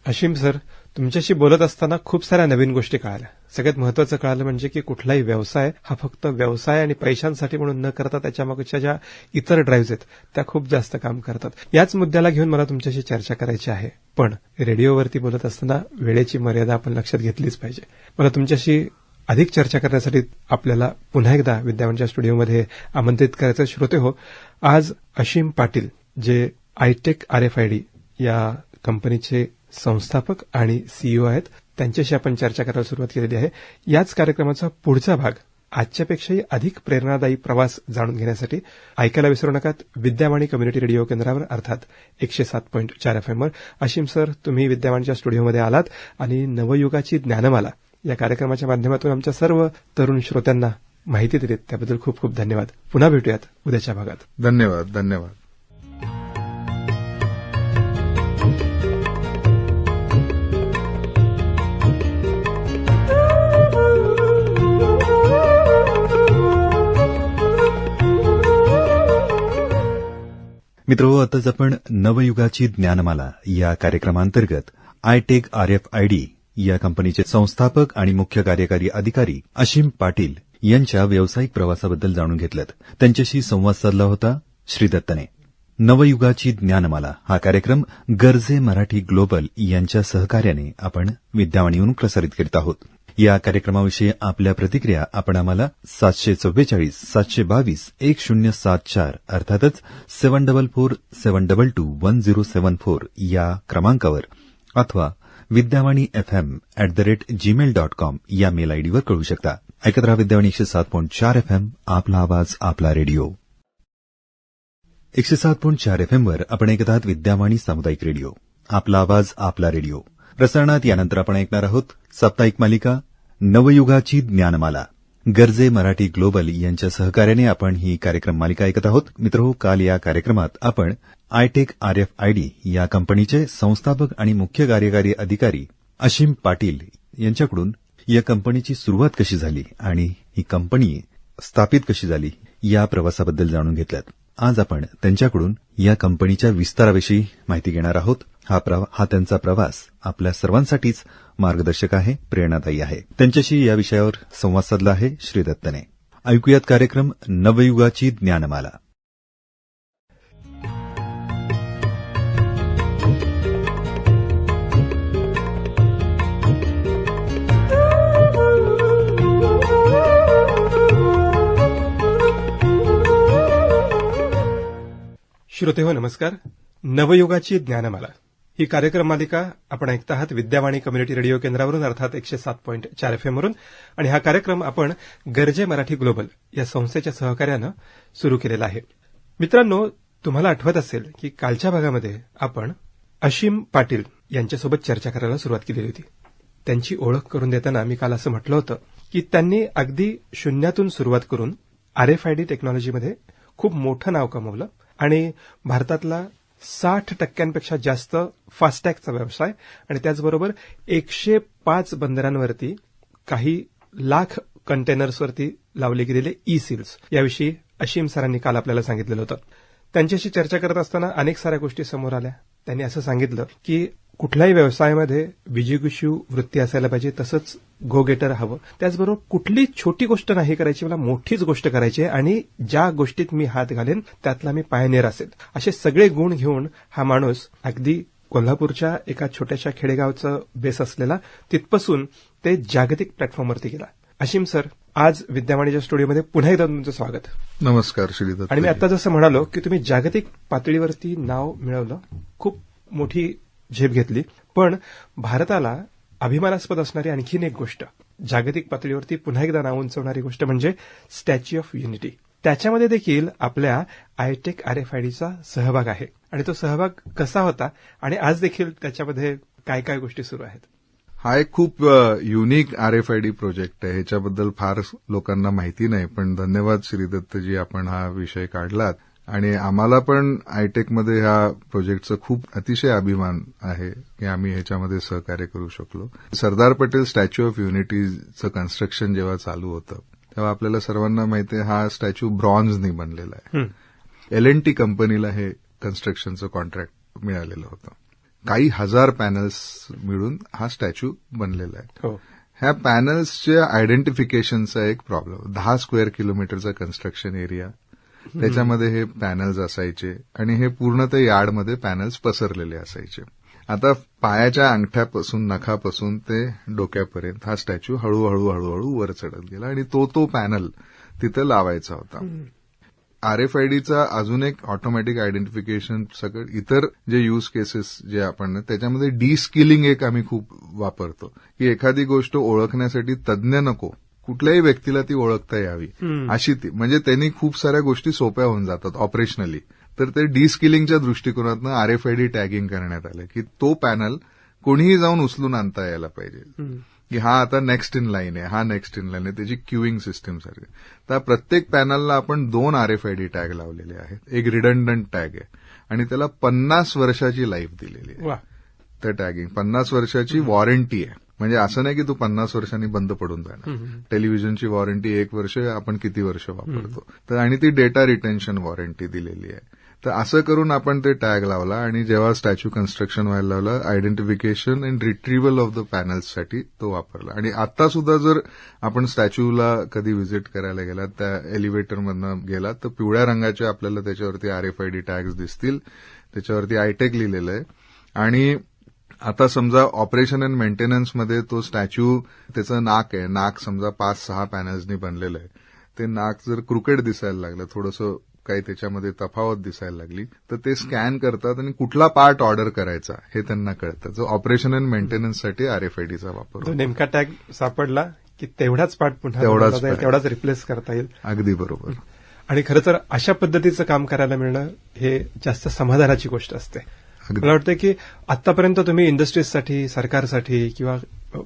अशीम सर, तुमच्याशी बोलत असताना खूप साऱ्या नवीन गोष्टी कळाल्या. सगळ्यात महत्वाचं कळालं म्हणजे की कुठलाही व्यवसाय हा फक्त व्यवसाय आणि पैशांसाठी म्हणून न करता त्याच्यामागच्या ज्या इतर ड्राईव्ह आहेत त्या खूप जास्त काम करतात. याच मुद्द्याला घेऊन मला तुमच्याशी चर्चा करायची आहे. पण रेडिओवरती बोलत असताना वेळेची मर्यादा आपण लक्षात घेतलीच पाहिजे. मला तुमच्याशी अधिक चर्चा करण्यासाठी आपल्याला पुन्हा एकदा विद्यावाणच्या स्टुडिओमध्ये आमंत्रित करायचं. श्रोते हो, आज अशीम पाटील जे आयटेक RFID या कंपनीचे संस्थापक आणि CEO आहेत, त्यांच्याशी आपण चर्चा करायला सुरुवात केलेली आहे. याच कार्यक्रमाचा पुढचा भाग आजच्यापेक्षाही अधिक प्रेरणादायी प्रवास जाणून घेण्यासाठी ऐकायला विसरू नका विद्यावाणी कम्युनिटी रेडिओ केंद्रावर, अर्थात 107.4 FM वर. अशीम सर, तुम्ही विद्यावाणीच्या स्टुडिओमध्ये आलात आणि नवयुगाची ज्ञानमाला या कार्यक्रमाच्या माध्यमातून आमच्या सर्व तरुण श्रोत्यांना माहिती दिलीत, त्याबद्दल खूप खूप धन्यवाद. पुन्हा भेटूयात उद्याच्या भागात. धन्यवाद. धन्यवाद. मित्रहो, आताच आपण नवयुगाची ज्ञानमाला या कार्यक्रमांतर्गत आयटेक RFID या कंपनीचे संस्थापक आणि मुख्य कार्यकारी अधिकारी अशीम पाटील यांच्या व्यावसायिक प्रवासाबद्दल जाणून घेतलं. त्यांच्याशी संवाद साधला होता श्री दत्तने. नवयुगाची ज्ञानमाला हा कार्यक्रम गर्जे मराठी ग्लोबल यांच्या सहकार्याने आपण विद्यावाणीहून प्रसारित करीत आहोत. या कार्यक्रमाविषयी आपल्या प्रतिक्रिया आपण आम्हाला 744-722-1074 अर्थातच 7447221074 या क्रमांकावर अथवा vidyawani.fm@gmail.com या मेल आयडीवर कळवू शकता. ऐकत रहा विद्यावाणी 107.4 FM, आपला आवाज आपला रेडिओ. 107.4 FM वर आपण ऐकत आहात विद्यावाणी सामुदायिक रेडिओ, आपला आवाज आपला रेडिओ. प्रसारणात यानंतर आपण ऐकणार आहोत साप्ताहिक मालिका नवयुगाची ज्ञानमाला. गर्जे मराठी ग्लोबल यांच्या सहकार्याने आपण ही कार्यक्रम मालिका ऐकत आहोत. मित्रहो, काल या कार्यक्रमात आपण आयटेक RFID या कंपनीचे संस्थापक आणि मुख्य कार्यकारी अधिकारी अशीम पाटील यांच्याकडून या कंपनीची सुरुवात कशी झाली आणि ही कंपनी स्थापित कशी झाली या प्रवासाबद्दल जाणून घेतल्यात. आज आपण त्यांच्याकडून या कंपनीच्या विस्ताराविषयी माहिती घेणार आहोत. हा त्यांचा प्रवास आपल्या सर्वांसाठीच मार्गदर्शक आहे, प्रेरणादायी आहे. त्यांच्याशी या विषयावर संवाद साधला आहे श्री दत्तने. ऐकूयात कार्यक्रम नवयुगाची ज्ञानमाला. श्रोतेहो नमस्कार. नवयुगाची ज्ञानमाला ही कार्यक्रम मालिका आपण ऐकत आहात विद्यावाणी कम्युनिटी रेडिओ केंद्रावरून, अर्थात 107.4 FM वरून. आणि हा कार्यक्रम आपण गरजे मराठी ग्लोबल या संस्थेच्या सहकार्यानं सुरू केलेला आहे. मित्रांनो, तुम्हाला आठवत असेल की कालच्या भागामध्ये आपण अशीम पाटील यांच्यासोबत चर्चा करायला सुरुवात केलेली होती. त्यांची ओळख करून देताना मी काल असं म्हटलं होतं की त्यांनी अगदी शून्यातून सुरुवात करून RFID टेक्नॉलॉजीमध्ये खूप मोठं नाव कमवलं आणि भारतातला 60% जास्त फास्टॅगचा व्यवसाय आणि त्याचबरोबर 105 बंदरांवरती काही लाख कंटेनर्सवरती लावले गेलेले ई-सील्स याविषयी अशीम सरांनी काल आपल्याला सांगितलेलं होतं. त्यांच्याशी चर्चा करत असताना अनेक साऱ्या गोष्टी समोर आल्या. त्यांनी असं सांगितलं की कुठल्याही व्यवसायामध्ये विजिगीषू वृत्ती असायला पाहिजे, तसंच गो गेटर हवं. त्याचबरोबर कुठली छोटी गोष्ट नाही करायची, मला मोठीच गोष्ट करायची आहे आणि ज्या गोष्टीत मी हात घालेन त्यातला मी पायनियर असेल, असे सगळे गुण घेऊन हा माणूस अगदी कोल्हापूरच्या एका छोट्याशा खेडेगावचं बेस असलेला तिथपासून ते जागतिक प्लॅटफॉर्मवरती गेला. अशीम सर, आज विद्यावाणीच्या स्टुडिओमध्ये पुन्हा एकदा तुमचं स्वागत. नमस्कार श्रीदत्त. आणि मी आता जसं म्हणालो की तुम्ही जागतिक पातळीवरती नाव मिळवलं, खूप मोठी झेप घेतली, पण भारताला अभिमानास्पद असणारी आणखीन एक गोष्ट, जागतिक पातळीवरती पुन्हा एकदा नाव उंचवणारी गोष्ट म्हणजे स्टॅच्यू ऑफ युनिटी. त्याच्यामध्ये देखील आपल्या आयटेक RFIDचा सहभाग आहे. आणि तो सहभाग कसा होता आणि आज देखील त्याच्यामध्ये काय काय गोष्टी सुरू आहेत? हा एक खूप युनिक RFID प्रोजेक्ट आहे. ह्याच्याबद्दल फार लोकांना माहिती नाही, पण धन्यवाद श्रीदत्तजी, आपण हा विषय काढलात. आणि आम्हाला पण आयटेकमध्ये ह्या प्रोजेक्टचं खूप अतिशय अभिमान आहे की आम्ही ह्याच्यामध्ये सहकार्य करू शकलो. Sardar Patel statue of युनिटीचं construction जेव्हा चालू होतं तेव्हा आपल्याला सर्वांना माहिती आहे हा स्टॅच्यू ब्रॉन्झनी बनलेला आहे. L&T कंपनीला हे कन्स्ट्रक्शनचं कॉन्ट्रॅक्ट मिळालेलं होतं. काही हजार पॅनल्स मिळून हा स्टॅच्यू बनलेला आहे. ह्या पॅनल्सच्या आयडेंटिफिकेशनचा एक प्रॉब्लेम, 10 स्क्वेअर किलोमीटरचा कन्स्ट्रक्शन एरिया, त्याच्यामध्ये हे पॅनल्स असायचे आणि हे पूर्ण ते यार्डमध्ये पॅनल्स पसरलेले असायचे. आता पायाच्या अंगठ्यापासून, नखापासून ते डोक्यापर्यंत हा स्टॅच्यू हळूहळू वर चढत गेला आणि तो पॅनल तिथं लावायचा होता. RFIDचा अजून एक ऑटोमॅटिक आयडेंटिफिकेशन, सगळं इतर जे यूज केसेस जे आपण त्याच्यामध्ये डिस्किलिंग एक आम्ही खूप वापरतो की एखादी गोष्ट ओळखण्यासाठी तज्ज्ञ नको, कुठल्याही व्यक्तीला ती ओळखता यावी अशी ती, म्हणजे त्यांनी खूप साऱ्या गोष्टी सोप्या होऊन जातात ऑपरेशनली. तर ते डिस्किलिंगच्या दृष्टिकोनातून RFID टॅगिंग करण्यात आलं की तो पॅनल कोणीही जाऊन उचलून आणता यायला पाहिजे की हा आता नेक्स्ट इन लाईन आहे, हा नेक्स्ट इन लाईन आहे, त्याची क्युईंग सिस्टीम सारखी. तर प्रत्येक पॅनलला आपण 2 RFID टॅग लावलेले आहेत. एक रिडंडंट टॅग आहे आणि त्याला 50 वर्षाची लाईफ दिलेली आहे. त्या टॅगिंग 50 वर्षाची वॉरंटी आहे. म्हणजे असं नाही की तू 50 वर्षांनी बंद पडून जाणार. टेलिव्हिजनची वॉरंटी 1 वर्ष, आपण किती वर्ष वापरतो, तर आणि ती डेटा रिटेन्शन वॉरंटी दिलेली आहे. तर असं करून आपण ते टॅग लावला आणि जेव्हा स्टॅच्यू कन्स्ट्रक्शन व्हायला लावलं, identification and retrieval of the पॅनल्ससाठी तो वापरला. आणि आता सुद्धा जर आपण स्टॅच्यूला कधी व्हिजिट करायला गेलात, त्या एलिव्हेटरमधनं गेलात, तर पिवळ्या रंगाचे आपल्याला त्याच्यावरती RFID टॅग्स दिसतील, त्याच्यावरती आयटेक लिहिलेलं आहे. आणि आता समजा ऑपरेशन अँड मेंटेनन्समध्ये तो स्टॅच्यू, त्याचं नाक आहे, नाक समजा 5-6 पॅनल्सनी बनलेलं आहे, ते नाक जर क्रुकेड दिसायला लागलं, थोडंसं काही त्याच्यामध्ये तफावत दिसायला लागली, तर ते स्कॅन करतात आणि कुठला पार्ट ऑर्डर करायचा हे त्यांना कळतं. जो ऑपरेशन अँड मेंटेनन्ससाठी RFIDचा वापर होतो. नेमका टॅग सापडला की तेवढाच पार्ट पुन्हा तेवढाच रिप्लेस करता येईल. अगदी बरोबर. आणि खरं तर अशा पद्धतीचं काम करायला मिळणं हे जास्त समाधानाची गोष्ट असते. मला वाटतं की आतापर्यंत तुम्ही इंडस्ट्रीजसाठी, सरकारसाठी किंवा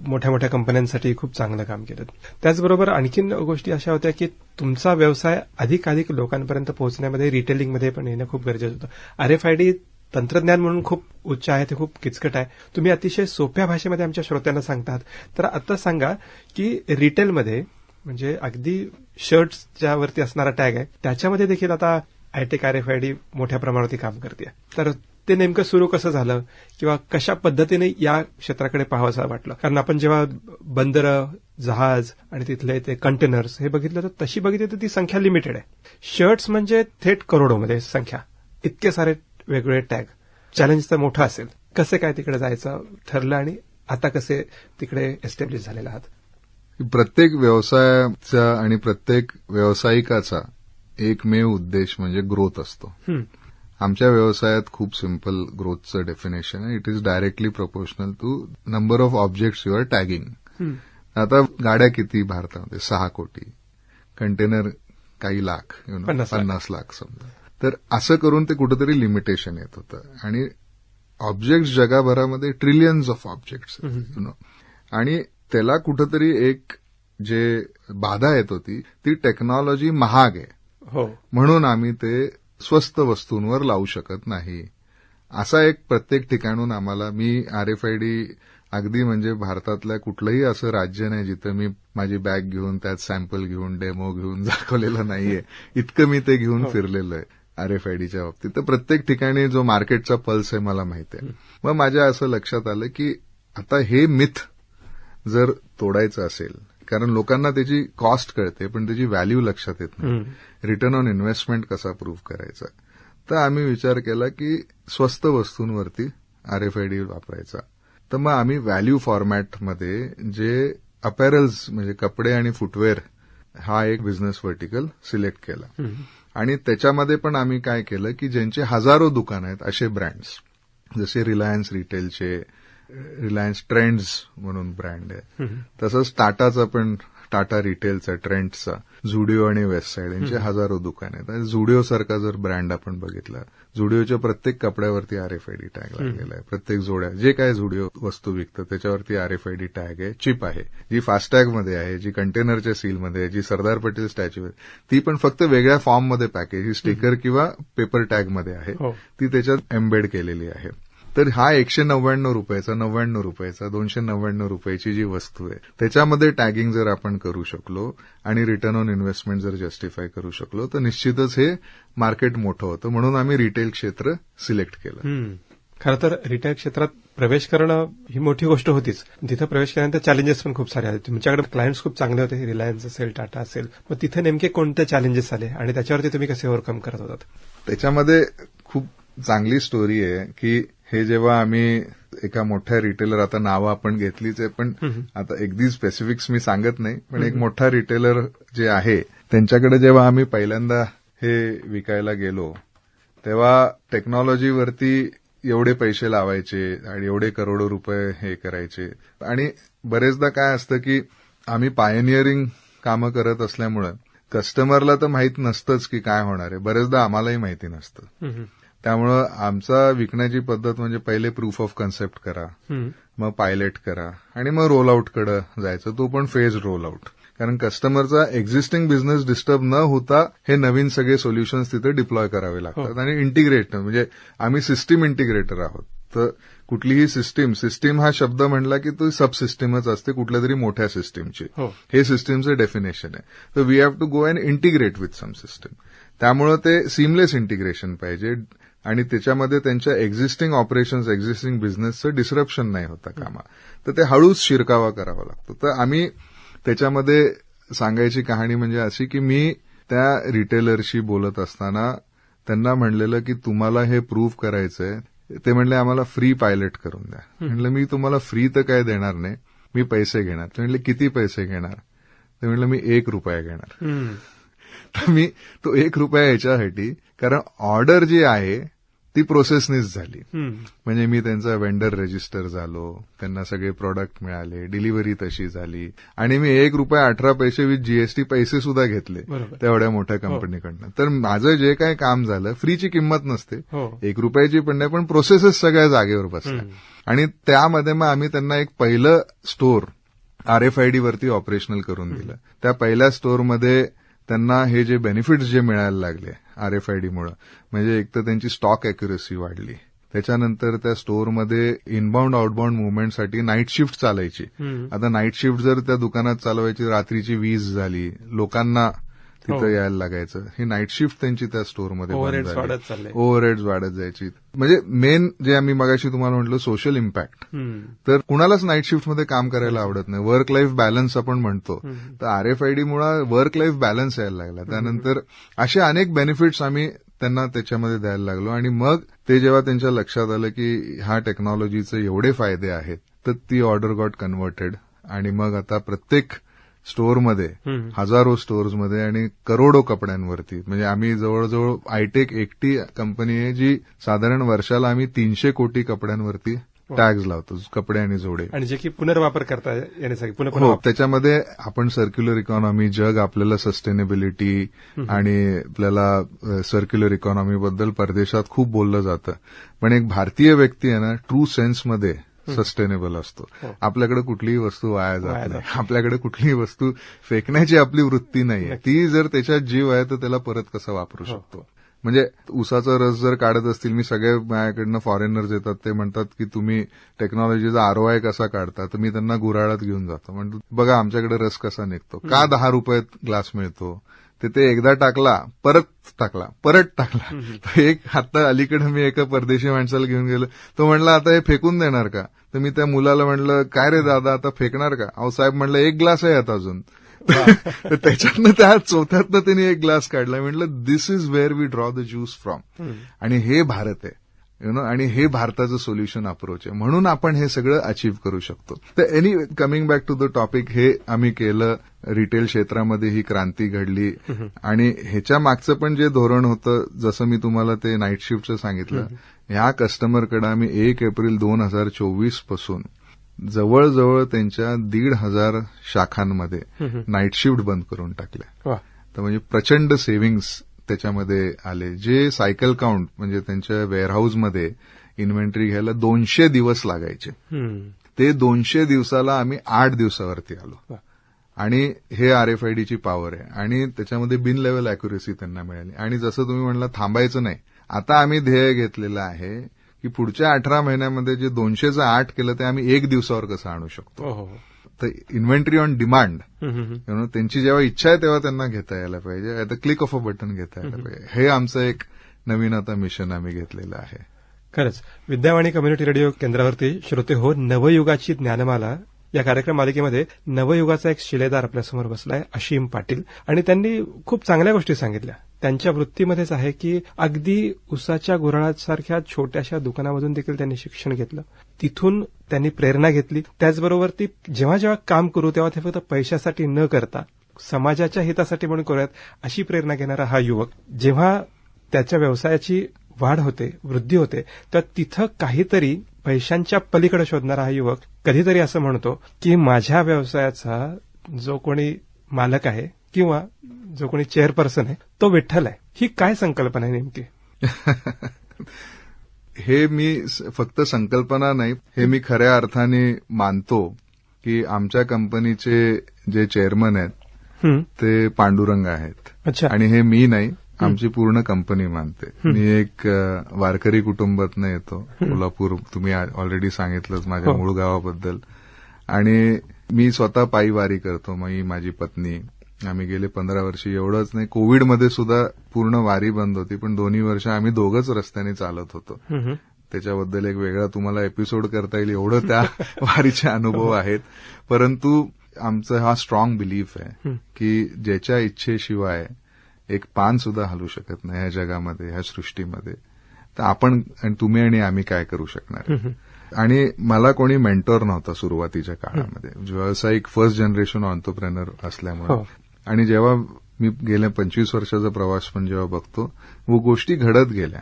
मोठ्या मोठ्या कंपन्यांसाठी खूप चांगलं काम केलं. त्याचबरोबर आणखीन गोष्टी अशा होत्या की तुमचा व्यवसाय अधिकाधिक लोकांपर्यंत पोहोचण्यामध्ये, रिटेलिंगमध्ये पण येणं खूप गरजेचं होतं. RFID तंत्रज्ञान म्हणून खूप उच्च आहे, ते खूप किचकट आहे. तुम्ही अतिशय सोप्या भाषेमध्ये आमच्या श्रोत्यांना सांगतात. तर आता सांगा की रिटेलमध्ये, म्हणजे अगदी शर्ट्सच्या वरती असणारा टॅग आहे, त्याच्यामध्ये देखील आता आयटेक RFID मोठ्या प्रमाणावरती काम करते. तर ते नेमकं सुरू कसं झालं किंवा कशा पद्धतीने या क्षेत्राकडे पाहावंसं वाटलं? कारण आपण जेव्हा बंदरं, जहाज आणि तिथले ते कंटेनर्स हे बघितलं, तर तशी बघितली तर ती संख्या लिमिटेड आहे. शर्ट्स म्हणजे थेट करोडोमध्ये संख्या, इतके सारे वेगवेगळे टॅग. चॅलेंज तर मोठं असेल. कसे काय तिकडे जायचं ठरलं आणि आता कसे तिकडे एस्टॅब्लिश झालेले आहात? प्रत्येक व्यवसायाचा आणि प्रत्येक व्यावसायिकाचा एकमेव उद्देश म्हणजे ग्रोथ असतो. आमच्या व्यवसायात खूप सिम्पल ग्रोथचं डेफिनेशन आहे. It is directly proportional to number of objects your tagging. आता गाड्या किती भारतामध्ये? 6 कोटी. कंटेनर काही लाख, 50 लाख समजा. तर असं करून ते कुठेतरी लिमिटेशन येत होतं. आणि ऑब्जेक्ट्स जगाभरामध्ये ट्रिलियन्स ऑफ ऑब्जेक्ट्स आणि त्याला कुठेतरी एक जे बाधा येत होती ती टेक्नॉलॉजी महाग आहे म्हणून आम्ही ते स्वस्त वस्तूंवर लावू शकत नाही. असा एक प्रत्येक ठिकाणून आम्हाला, मी RFID अगदी म्हणजे भारतातल्या कुठलंही असं राज्य नाही जिथं मी माझी बॅग घेऊन त्यात सॅम्पल घेऊन डेमो घेऊन दाखवलेलं नाहीये. इतकं मी ते घेऊन फिरलेलो आहे RFIDच्या बाबतीत. तर प्रत्येक ठिकाणी जो मार्केटचा पल्स आहे मला माहिती आहे. मग माझ्या असं लक्षात आलं की आता हे मिथ जर तोडायचं असेल, कारण लोकांना त्याची कॉस्ट कळते पण त्याची व्हॅल्यू लक्षात येत नाही, रिटर्न ऑन इन्व्हेस्टमेंट कसा प्रूव्ह करायचा, तर आम्ही विचार केला की स्वस्त वस्तूंवरती RFID वापरायचा. तर मग आम्ही व्हॅल्यू फॉर्मॅटमध्ये जे अपॅरल्स म्हणजे कपडे आणि फुटवेअर हा एक बिझनेस व्हर्टिकल सिलेक्ट केला. आणि त्याच्यामध्ये पण आम्ही काय केलं की ज्यांचे हजारो दुकान आहेत असे ब्रँड्स, जसे रिलायन्स रिटेलचे, रिलायन्स ट्रेंड्स म्हणून ब्रँड आहे, तसंच टाटाचा पण, टाटा रिटेलचा, ट्रेंड्सचा, झुडिओ आणि वेस्टसाईड यांचे हजारो दुकान आहेत. आणि झुडिओ सारखा जर ब्रँड आपण बघितला, झुडिओच्या प्रत्येक कपड्यावरती RFID टॅग लागलेला आहे. प्रत्येक जोड्या जे काय झुडिओ वस्तू विकतं त्याच्यावरती RFID टॅग आहे. चिप आहे जी फास्टॅगमध्ये आहे, जी कंटेनरच्या सीलमध्ये आहे, जी सरदार पटेल स्टॅच्यू आहे ती पण फक्त वेगळ्या फॉर्ममध्ये पॅकेज, ही स्टिकर किंवा पेपर टॅगमध्ये आहे, ती त्याच्यात एम्बेड केलेली आहे. तर हा 199 रुपयाचा, 99 रुपयाचा, 299 रुपयाची जी वस्तू आहे त्याच्यामध्ये टॅगिंग जर आपण करू शकलो आणि रिटर्न ऑन इन्व्हेस्टमेंट जर जस्टिफाय करू शकलो तर निश्चितच हे मार्केट मोठं होतं. म्हणून आम्ही रिटेल क्षेत्र सिलेक्ट केलं. खरं तर रिटेल क्षेत्रात प्रवेश करणं ही मोठी गोष्ट होतीच. तिथं प्रवेश केल्यानंतर चॅलेंजेस पण खूप सारे आले. तुमच्याकडे क्लायंट्स खूप चांगले होते, रिलायन्स असेल, टाटा असेल, मग तिथे नेमके कोणते चॅलेंजेस आले आणि त्याच्यावरती तुम्ही कसे ओव्हरकम करत होतात? त्याच्यामध्ये खूप चांगली स्टोरी आहे की हे जेव्हा आम्ही एका मोठ्या रिटेलर, आता नावं आपण घेतलीच आहे पण आता अगदी स्पेसिफिक्स मी सांगत नाही, पण एक मोठा रिटेलर जे आहे त्यांच्याकडे जेव्हा आम्ही पहिल्यांदा हे विकायला गेलो तेव्हा टेक्नॉलॉजीवरती एवढे पैसे लावायचे आणि एवढे करोडो रुपये हे करायचे. आणि बरेचदा काय असतं की आम्ही पायनियरिंग कामं करत असल्यामुळं कस्टमरला तर माहित नसतंच की काय होणार आहे, बरेचदा आम्हालाही माहिती नसतं. त्यामुळं आमचा विकण्याची पद्धत म्हणजे पहिले प्रूफ ऑफ कन्सेप्ट करा, मग पायलट करा आणि मग रोल आउटकडे जायचं, तो पण फेज रोल आउट. कारण कस्टमरचा एक्झिस्टिंग बिझनेस डिस्टर्ब न होता हे नवीन सगळे सोल्युशन्स तिथे डिप्लॉय करावे लागतात. आणि इंटिग्रेट म्हणजे आम्ही सिस्टीम इंटिग्रेटर आहोत. तर कुठलीही सिस्टीम हा शब्द म्हणला की तो सब सिस्टीमच असते कुठल्या तरी मोठ्या सिस्टीमची, हे सिस्टीमचं डेफिनेशन आहे. तर we have to go and integrate with some system. त्यामुळं ते सिमलेस इंटिग्रेशन पाहिजे आणि त्याच्यामध्ये त्यांच्या एक्झिस्टिंग ऑपरेशन्स, एक्झिस्टिंग बिझनेसचं डिस्रप्शन नाही होता कामा. तर ते हळूच शिरकावा करावा लागतो. तर आम्ही त्याच्यामध्ये सांगायची कहाणी म्हणजे अशी की मी त्या रिटेलरशी बोलत असताना त्यांना म्हणलेलं की तुम्हाला हे प्रूव्ह करायचंय. ते म्हणले आम्हाला फ्री पायलट करून द्या. म्हणलं मी तुम्हाला फ्री तर काय देणार नाही, मी पैसे घेणार. ते म्हणले किती पैसे घेणार? ते म्हणलं मी ₹1 घेणार. तर मी तो ₹1 याच्यासाठी, कारण ऑर्डर जी आहे ती प्रोसेसनीच झाली. म्हणजे मी त्यांचा वेंडर रजिस्टर झालो, त्यांना सगळे प्रॉडक्ट मिळाले, डिलिव्हरी तशी झाली आणि मी ₹1.18 विथ GST पैसे सुद्धा घेतले तेवढ्या मोठ्या कंपनीकडनं. तर माझं जे काय काम झालं, फ्रीची किंमत नसते, ₹1 पण नाही, पण प्रोसेसेस सगळ्या जागेवर बसल्या. आणि त्यामध्ये मग आम्ही त्यांना एक पहिलं स्टोअर RFID वरती ऑपरेशनल करून दिलं. त्या पहिल्या स्टोअरमध्ये त्यांना हे जे बेनिफिट्स जे मिळायला लागले RFIDमुळे, म्हणजे एक तर त्यांची स्टॉक अॅक्युरेसी वाढली, त्याच्यानंतर त्या स्टोअरमध्ये इनबाउंड आउटबाउंड मुव्हमेंटसाठी नाईट शिफ्ट चालायची. आता नाईट शिफ्ट जर त्या दुकानात चालवायची, रात्रीची 20 झाली, लोकांना तिथं यायला लागायचं, ही नाईट शिफ्ट त्यांची त्या स्टोअरमध्ये ओव्हरहेड्स वाढत जायची. म्हणजे मेन जे आम्ही मगाशी तुम्हाला म्हटलं सोशल इम्पॅक्ट, तर कुणालाच नाईट शिफ्टमध्ये काम करायला आवडत नाही. वर्क लाईफ बॅलन्स आपण म्हणतो, तर RFIDमुळे वर्क लाईफ बॅलन्स यायला लागला. त्यानंतर असे अनेक बेनिफिट्स आम्ही त्यांना त्याच्यामध्ये द्यायला लागलो. आणि मग ते जेव्हा त्यांच्या लक्षात आलं की ह्या टेक्नॉलॉजीचे एवढे फायदे आहेत, तर ती ऑर्डर गॉट कन्व्हर्टेड. आणि मग आता प्रत्येक स्टोअरमध्ये, हजारो स्टोअर्समध्ये आणि करोडो कपड्यांवरती. म्हणजे आम्ही जवळजवळ आयटेक एकटी कंपनी आहे जी साधारण वर्षाला आम्ही 300 कोटी कपड्यांवरती टॅग्स लावतो, कपडे आणि जोडे. आणि जे की पुनर्वापर करता येण्यासाठी हो, त्याच्यामध्ये आपण सर्क्युलर इकॉनॉमी, जग आपल्याला सस्टेनेबिलिटी आणि आपल्याला सर्क्युलर इकॉनॉमी बद्दल परदेशात खूप बोललं जातं, पण एक भारतीय व्यक्ती आहे ना ट्रू सेन्समध्ये सस्टेनेबल असतो. आपल्याकडे कुठलीही वस्तू वाया जात नाही, आपल्याकडे कुठलीही वस्तू फेकण्याची आपली वृत्ती नाहीये. ती जर त्याच्यात जीव आहे तर त्याला परत कसं वापरू शकतो. म्हणजे उसाचा रस जर काढत असतील, मी सगळे माझ्याकडनं फॉरेनर्स येतात, ते म्हणतात की तुम्ही टेक्नॉलॉजीचा ROI कसा काढता, तर मी त्यांना गुऱ्हाळात घेऊन जातो. म्हणतो बघा आमच्याकडे रस कसा निघतो, का 10 रुपयात ग्लास मिळतो, ते एकदा टाकला परत टाकला. एक आता अलीकडे मी एका परदेशी माणसाला घेऊन गेलो, तो म्हणला आता हे फेकून देणार का, तर मी त्या मुलाला म्हणलं काय रे दादा आता फेकणार का, अहो साहेब म्हणलं 1 ग्लास आहे आता अजून. त्याच्यातनं त्या चौथ्यातनं त्यांनी 1 ग्लास काढला. म्हटलं this is where we draw the juice from. आणि हे भारत आहे आणि हे भारताचं सोल्युशन अप्रोच आहे, म्हणून आपण हे सगळं अचीव्ह करू शकतो. तर coming back to the topic, हे आम्ही केलं. रिटेल क्षेत्रामध्ये ही क्रांती घडली आणि ह्याच्या मागचं पण जे धोरण होतं, जसं मी तुम्हाला ते नाईट शिफ्टचं सांगितलं, ह्या कस्टमरकडे आम्ही 1 एप्रिल 2024 पासून जवळजवळ त्यांच्या 1,500 शाखांमध्ये नाईट शिफ्ट बंद करून टाकल्या. तर म्हणजे प्रचंड सेव्हिंग्स त्याच्यामध्ये आले. जे सायकल काउंट म्हणजे त्यांच्या वेअरहाऊसमध्ये इन्व्हेंटरी घ्यायला 200 दिवस लागायचे, ते 200 दिवसाला आम्ही 8 दिवसावरती आलो. आणि हे RFIDची पॉवर आहे आणि त्याच्यामध्ये बिन लेवल अॅक्युरेसी त्यांना मिळाली. आणि जसं तुम्ही म्हणला थांबायचं नाही, आता आम्ही ध्येय घेतलेलं आहे की पुढच्या 18 महिन्यामध्ये जे 200चं 8 केलं ते आम्ही 1 दिवसावर कसं आणू शकतो. तर इन्व्हेंटरी ऑन डिमांड, त्यांची जेव्हा इच्छा आहे तेव्हा त्यांना घेता यायला पाहिजे, at the click of a button घेता यायला पाहिजे. हे आमचं एक नवीन आता मिशन आम्ही घेतलेलं आहे. खरंच विद्यावाणी कम्युनिटी रेडिओ केंद्रावरती श्रोते हो, नवयुगाची ज्ञानमाला या कार्यक्रम मालिकेमध्ये नवयुगाचा एक शिलेदार आपल्यासमोर बसलाय, अशीम पाटील. आणि त्यांनी खूप चांगल्या गोष्टी सांगितल्या. त्यांच्या वृत्तीमध्येच आहे की अगदी उसाच्या गुऱ्हाळासारख्या छोट्याशा दुकानामधून देखील त्यांनी शिक्षण घेतलं, तिथून त्यांनी प्रेरणा घेतली. त्याचबरोबर ती जेव्हा जेव्हा काम करू तेव्हा ते फक्त पैशासाठी न करता समाजाच्या हितासाठी म्हणून करूयात अशी प्रेरणा घेणारा हा युवक, जेव्हा त्याच्या व्यवसायाची वाढ होते, वृद्धी होते, तर तिथं काहीतरी पैशांच्या पलीकडे शोधणारा हा युवक कधीतरी असं म्हणतो की माझ्या व्यवसायाचा जो कोणी मालक आहे किंवा जो कोणी चेअरपर्सन आहे तो विठ्ठल आहे. ही काय संकल्पना आहे नेमकी? हे मी फक्त संकल्पना नाही, हे मी खऱ्या अर्थाने मानतो की आमच्या कंपनीचे जे चेअरमन आहेत ते पांडुरंग आहेत. अच्छा. आणि हे मी नाही, आमची पूर्ण कंपनी मानते. मी एक वारकरी कुटुंबातनं येतो, कोल्हापूर. तुम्ही ऑलरेडी सांगितलंच माझ्या मूळ गावाबद्दल. आणि मी स्वतः पायी वारी करतो, माझी पत्नी. आम्ही गेले 15 वर्ष, एवढंच नाही, कोविडमध्ये सुद्धा पूर्ण वारी बंद होती, पण 2 वर्ष आम्ही दोघंच रस्त्याने चालत होतो. त्याच्याबद्दल एक वेगळा तुम्हाला एपिसोड करता येईल, एवढं त्या वारीचे अनुभव आहेत. परंतु आमचा हा स्ट्रॉंग बिलीफ आहे की ज्याच्या इच्छेशिवाय एक पान सुद्धा हलू शकत नाही या जगामध्ये, ह्या सृष्टीमध्ये. तर आपण आणि तुम्ही आणि आम्ही काय करू शकणार. आणि मला कोणी मेंटॉर नव्हता सुरुवातीच्या काळामध्ये, व्यावसायिक फर्स्ट जनरेशन ऑन्टरप्रेनर असल्यामुळे. आणि जेव्हा मी गेल्या 25 वर्षाचा प्रवास पण जेव्हा बघतो, व गोष्टी घडत गेल्या.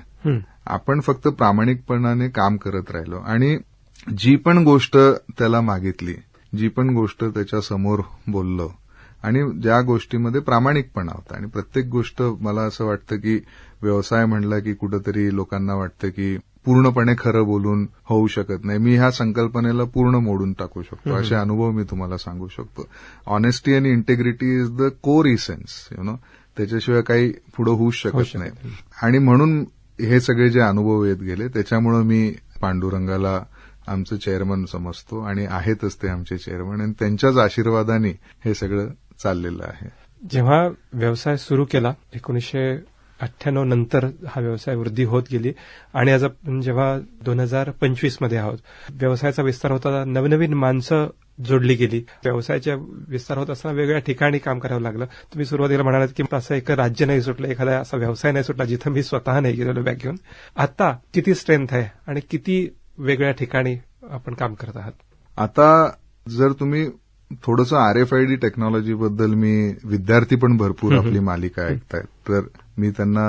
आपण फक्त प्रामाणिकपणाने काम करत राहिलो आणि जी पण गोष्ट त्याला मागितली, जी पण गोष्ट त्याच्या समोर बोललो, आणि ज्या गोष्टीमध्ये प्रामाणिकपणा होता. आणि प्रत्येक गोष्ट मला असं वाटतं की व्यवसाय म्हणला की कुठंतरी लोकांना वाटतं की पूर्णपणे खरं बोलून होऊ शकत नाही. मी ह्या संकल्पनेला पूर्ण मोडून टाकू शकतो, असे अनुभव मी तुम्हाला सांगू शकतो. ऑनेस्टी आणि integrity is the core essence, त्याच्याशिवाय काही पुढे होऊच शकत नाही. आणि म्हणून हे सगळे जे अनुभव येत गेले, त्याच्यामुळे मी पांडुरंगाला आमचं चेअरमन समजतो आणि आहेतच ते आमचे चेअरमन. आणि त्यांच्याच आशीर्वादाने हे सगळं चाललेलं आहे. जेव्हा व्यवसाय सुरू केला 1998 नंतर हा व्यवसाय वृद्धी होत गेली आणि आज आपण जेव्हा 2025 मध्ये आहोत, व्यवसायाचा विस्तार होता, नवनवीन माणसं जोडली गेली. व्यवसायाचा विस्तार होत असताना वेगवेगळ्या ठिकाणी काम करावं लागलं. तुम्ही सुरुवातीला म्हणालात की असं एक राज्य नाही सुटलं, एखादा असा व्यवसाय नाही सुटला जिथं मी स्वतः नाही गेलेलो बॅग घेऊन. आता किती स्ट्रेंथ आहे आणि किती वेगळ्या ठिकाणी आपण काम करत आहात? आता जर तुम्ही थोडंसं RFID टेक्नॉलॉजीबद्दल मी विद्यार्थी पण भरपूर आपली मालिका ऐकतायत, तर मी त्यांना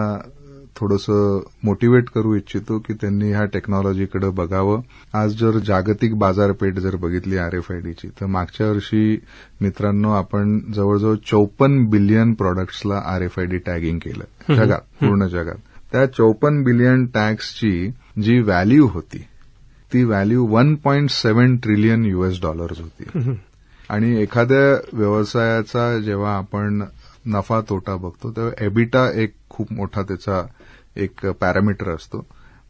थोडंसं मोटिवेट करू इच्छितो की त्यांनी ह्या टेक्नॉलॉजीकडे बघावं. आज जर जागतिक बाजारपेठ जर बघितली RFIDची, तर मागच्या वर्षी मित्रांनो आपण जवळजवळ 54 बिलियन प्रॉडक्ट्सला RFID टॅगिंग केलं जगात, पूर्ण जगात. त्या 54 बिलियन टॅग्सची जी व्हॅल्यू होती ती व्हॅल्यू $1.7 ट्रिलियन होती. आणि एखाद्या व्यवसायाचा जेव्हा आपण नफा तोटा बघतो तेव्हा एबिटा एक खूप मोठा त्याचा एक पॅरामीटर असतो.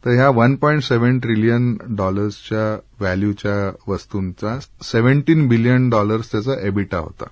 तर ह्या $1.7 ट्रिलियन व्हॅल्यूच्या वस्तूंचा $17 बिलियन त्याचा एबिटा होता.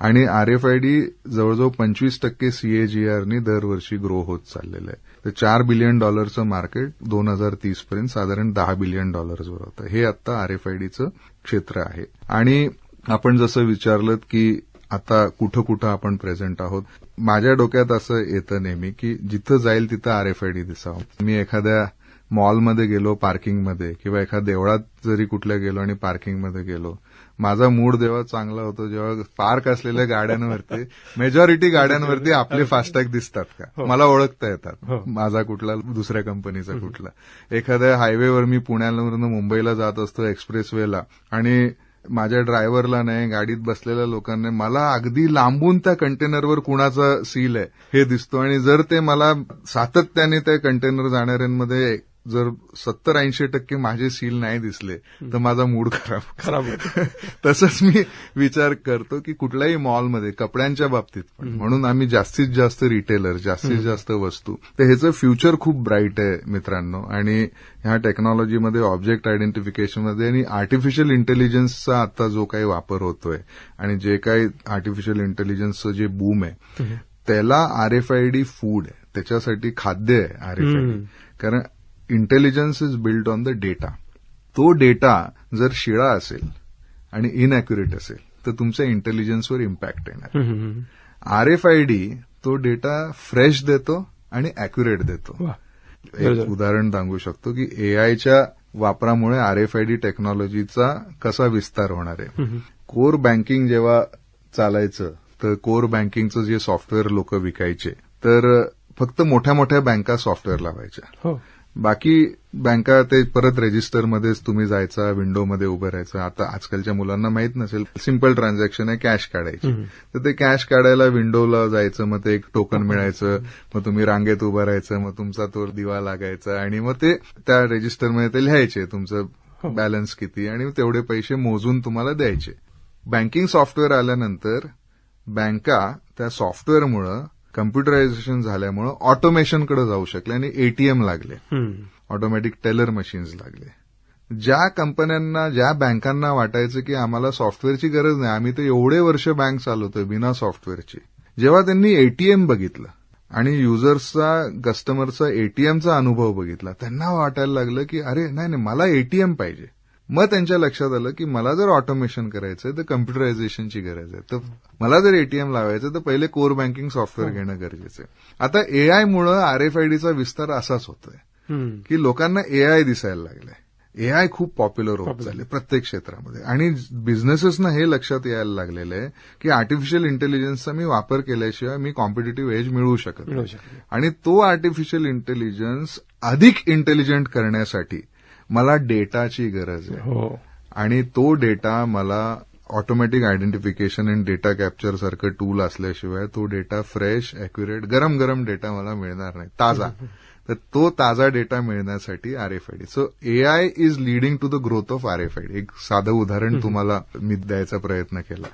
आणि RFID जवळजवळ 25% CAGRनी दरवर्षी ग्रो होत चाललेलं आहे. तर $4 बिलियन मार्केट 2030 पर्यंत साधारण $10 बिलियन वर होतं. हे आता RFIDचं क्षेत्र आहे. आणि आपण जसं विचारलं की आता कुठं आपण प्रेझेंट आहोत, माझ्या डोक्यात असं येतं नेहमी की जिथं जाईल तिथं RFID दिसावं. मी एखाद्या मॉलमध्ये गेलो पार्किंगमध्ये किंवा एखाद्या देवळात जरी कुठल्या गेलो आणि पार्किंगमध्ये गेलो, माझा मूड तेव्हा चांगला होतो जेव्हा पार्क असलेल्या गाड्यांवरती मेजॉरिटी गाड्यांवरती आपले फास्टॅग दिसतात का, मला ओळखता येतात, माझा कुठला दुसऱ्या कंपनीचा कुठला. एखाद्या हायवेवर मी पुण्यावरून मुंबईला जात असतो एक्सप्रेसवेला आणि माझ्या ड्रायव्हरला नाही, गाडीत बसलेल्या लोकांना मला अगदी लांबून त्या कंटेनरवर कुणाचा सील आहे हे दिसतो. आणि जर ते मला सातत्याने त्या कंटेनर जाणाऱ्यांमध्ये जर 70-80% माझे सील नाही दिसले तर माझा मूड खराब होतो. तसंच मी विचार करतो की कुठल्याही मॉलमध्ये कपड्यांच्या बाबतीत पण, म्हणून आम्ही जास्तीत जास्त रिटेलर, जास्तीत जास्त वस्तू, तर ह्याचं फ्युचर खूप ब्राईट आहे मित्रांनो. आणि ह्या टेक्नॉलॉजीमध्ये ऑब्जेक्ट आयडेंटिफिकेशनमध्ये आणि आर्टिफिशियल इंटेलिजन्सचा आता जो काही वापर होतोय आणि जे काही आर्टिफिशियल इंटेलिजन्सचं जे बूम आहे त्याला RFID फूड आहे, त्याच्यासाठी खाद्य आहे RFID. कारण intelligence is build on the data. तो डेटा जर शिळा असेल आणि इनअॅक्युरेट असेल तर तुमच्या इंटेलिजन्सवर इम्पॅक्ट येणार. RFID तो डेटा फ्रेश देतो आणि अॅक्युरेट देतो. एक उदाहरण सांगू शकतो की AIच्या वापरामुळे RFID टेक्नॉलॉजीचा कसा विस्तार होणार आहे. कोर बँकिंग जेव्हा चालायचं तर कोर बँकिंगचं जे सॉफ्टवेअर लोक विकायचे तर फक्त मोठ्या मोठ्या बँका सॉफ्टवेअर लावायच्या. बाकी बँका ते परत रजिस्टरमध्येच तुम्ही जायचा, विंडोमध्ये उभं राहायचं. आता आजकालच्या मुलांना माहित नसेल, सिम्पल ट्रान्झॅक्शन आहे, कॅश काढायची. तर ते कॅश काढायला विंडोला जायचं, मग ते एक टोकन मिळायचं, मग तुम्ही रांगेत उभं राहायचं, मग तुमचा तो दिवा लागायचा आणि मग ते त्या रजिस्टरमध्ये ते लिहायचे तुमचं बॅलन्स किती आणि तेवढे पैसे मोजून तुम्हाला द्यायचे. बँकिंग सॉफ्टवेअर आल्यानंतर बँका त्या सॉफ्टवेअरमुळे कम्प्युटरायझेशन झाल्यामुळे ऑटोमेशनकडे जाऊ शकले आणि ATM लागले, ऑटोमॅटिक टेलर मशीन्स लागले. ज्या कंपन्यांना, ज्या बँकांना वाटायचं की आम्हाला सॉफ्टवेअरची गरज नाही, आम्ही तर एवढे वर्ष बँक चालवतोय बिना सॉफ्टवेअरची, जेव्हा त्यांनी ATM बघितलं आणि युजर्सचा, कस्टमरचा ATMचा अनुभव बघितला, त्यांना वाटायला लागलं की अरे नाही मला ATM पाहिजे. मग त्यांच्या लक्षात आलं की मला जर ऑटोमेशन करायचंय तर कम्प्युटरायझेशनची गरज आहे, तर मला जर ATM लावायचं तर पहिले कोर बँकिंग सॉफ्टवेअर घेणं गरजेचं आहे. आता AIमुळे RFIDचा विस्तार असाच होतोय की लोकांना AI दिसायला लागलाय. AI खूप पॉप्युलर होत चालले प्रत्येक क्षेत्रामध्ये आणि बिझनेसेसना हे लक्षात यायला लागलेलं आहे की आर्टिफिशियल इंटेलिजन्सचा मी वापर केल्याशिवाय मी कॉम्पिटिटिव्ह एज मिळवू शकत नाही. आणि तो आर्टिफिशियल इंटेलिजन्स अधिक इंटेलिजंट करण्यासाठी मला डेटाची गरज आहे. आणि तो डेटा मला automatic identification and data capture सारखं टूल असल्याशिवाय तो डेटा फ्रेश, अॅक्युरेट, गरम डेटा मला मिळणार नाही, ताजा. तर तो ताजा डेटा मिळण्यासाठी RFID. So AI is leading to the growth of RFID. एक साधं उदाहरण तुम्हाला मी द्यायचा प्रयत्न केला.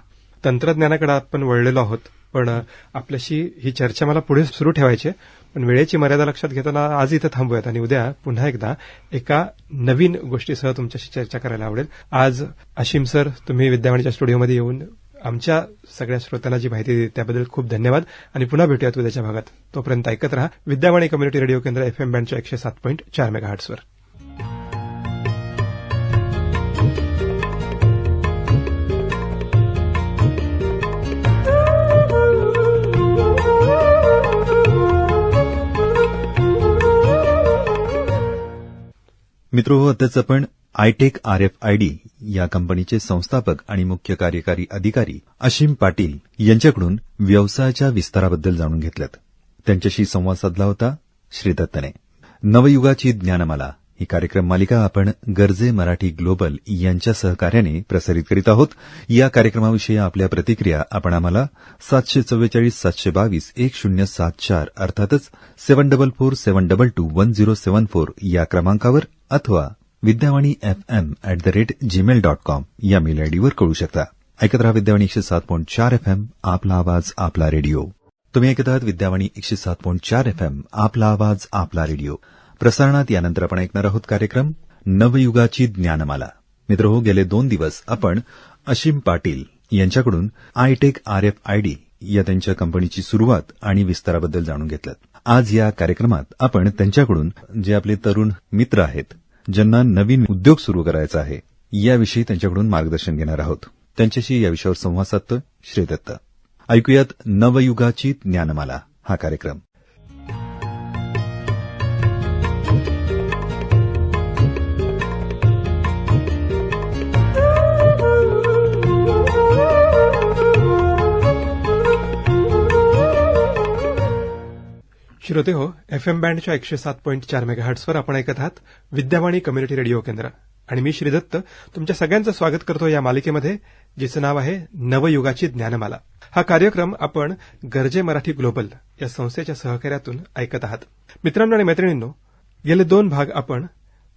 तंत्रज्ञानाकडे आपण वळलेलो आहोत, पण आपल्याशी ही चर्चा मला पुढे सुरू ठेवायची आहे, पण वेळेची मर्यादा लक्षात घेताना आज इथं थांबूयात आणि उद्या पुन्हा एकदा एका नवीन गोष्टीसह तुमच्याशी चर्चा करायला आवडेल. आज अशीम सर, तुम्ही विद्यावाणीच्या स्टुडिओमध्ये येऊन आमच्या सगळ्या श्रोत्यांना जी माहिती दिली त्याबद्दल खूप धन्यवाद आणि पुन्हा भेटूयात उद्याच्या भागात. तोपर्यंत ऐकत रहा विद्यावाणी कम्युनिटी रेडिओ केंद्र FM बँडच्या 107.4 मेगाहर्ट्झवर. मित्रहो, आताच आपण आयटेक RFID या कंपनीचे संस्थापक आणि मुख्य कार्यकारी अधिकारी अशीम पाटील यांच्याकडून व्यवसायाच्या विस्ताराबद्दल जाणून घेतलं. त्यांच्याशी संवाद साधला होता श्रीदत्तने. नवयुगाची ज्ञानमाला ही कार्यक्रम मालिका आपण गर्जे मराठी ग्लोबल यांच्या सहकार्याने प्रसारित करीत आहोत. या कार्यक्रमाविषयी आपल्या प्रतिक्रिया आपण आम्हाला 744-722-1074 अर्थातच 7447221074 या क्रमांकावर अथवा विद्यावाणी FM@gmail.com या मेल आयडीवर कळू शकता. ऐकत रहा विद्यावाणी 107.4 FM आपला आवाज आपला रेडिओ. तुम्ही ऐकत आहात विद्यावाणी 107.4 FM आपला आवाज आपला रेडिओ. प्रसारणात यानंतर आपण ऐकणार आहोत कार्यक्रम नवयुगाची ज्ञानमाला. मित्रहो, गेले 2 दिवस आपण अशीम पाटील यांच्याकडून आयटेक RFID या त्यांच्या कंपनीची सुरुवात आणि विस्ताराबद्दल जाणून घेतलं. आज या कार्यक्रमात आपण त्यांच्याकडून जे आपले तरुण मित्र आहेत, ज्यांना नवीन उद्योग सुरू करायचा आहे, याविषयी त्यांच्याकडून मार्गदर्शन घेणार आहोत. त्यांच्याशी या विषयावर संवाद साधतो श्रीदत्त. ऐकूयात नवयुगाची ज्ञानमाला हा कार्यक्रम. श्रोते हो, FM बँडच्या 107.4 मेगाहर्ट्झवर आपण ऐकत आहात विद्यावाणी कम्युनिटी रेडिओ केंद्र आणि मी श्रीदत्त तुमच्या सगळ्यांचं स्वागत करतो या मालिकेमध्ये, जिचं नाव आहे नवयुगाची ज्ञानमाला. हा कार्यक्रम आपण गर्जे मराठी ग्लोबल या संस्थेच्या सहकार्यातून ऐकत आहात. मित्रांनो आणि मैत्रिणींनो, गेले 2 भाग आपण